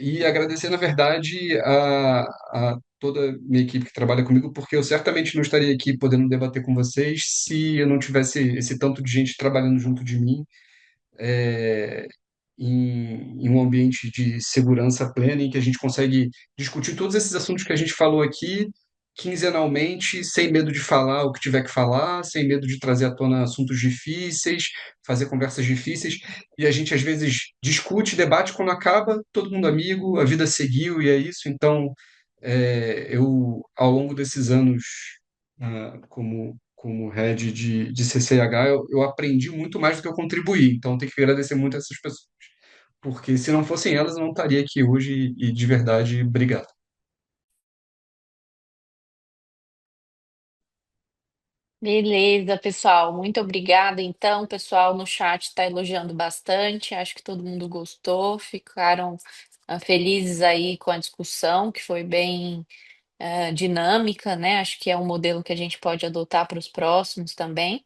E agradecer, na verdade, a toda a minha equipe que trabalha comigo, porque eu certamente não estaria aqui podendo debater com vocês se eu não tivesse esse tanto de gente trabalhando junto de mim, é, em um ambiente de segurança plena, em que a gente consegue discutir todos esses assuntos que a gente falou aqui quinzenalmente, sem medo de falar o que tiver que falar, sem medo de trazer à tona assuntos difíceis, fazer conversas difíceis, e a gente às vezes discute, debate, quando acaba, todo mundo amigo, a vida seguiu e é isso. Então, eu, ao longo desses anos, como head de CCH, eu aprendi muito mais do que eu contribuí. Então, tenho que agradecer muito a essas pessoas, porque se não fossem elas, eu não estaria aqui hoje e de verdade, obrigado. Beleza, pessoal. Muito obrigada. Então, o pessoal no chat está elogiando bastante. Acho que todo mundo gostou. Ficaram felizes aí com a discussão, que foi bem dinâmica, né? Acho que é um modelo que a gente pode adotar para os próximos também.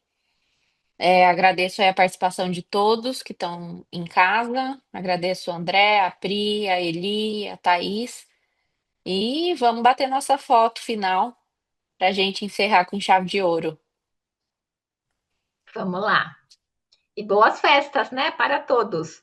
Agradeço aí a participação de todos que estão em casa. Agradeço o André, a Pri, a Eli, a Thaís. E vamos bater nossa foto final para a gente encerrar com chave de ouro. Vamos lá. E boas festas, né, para todos.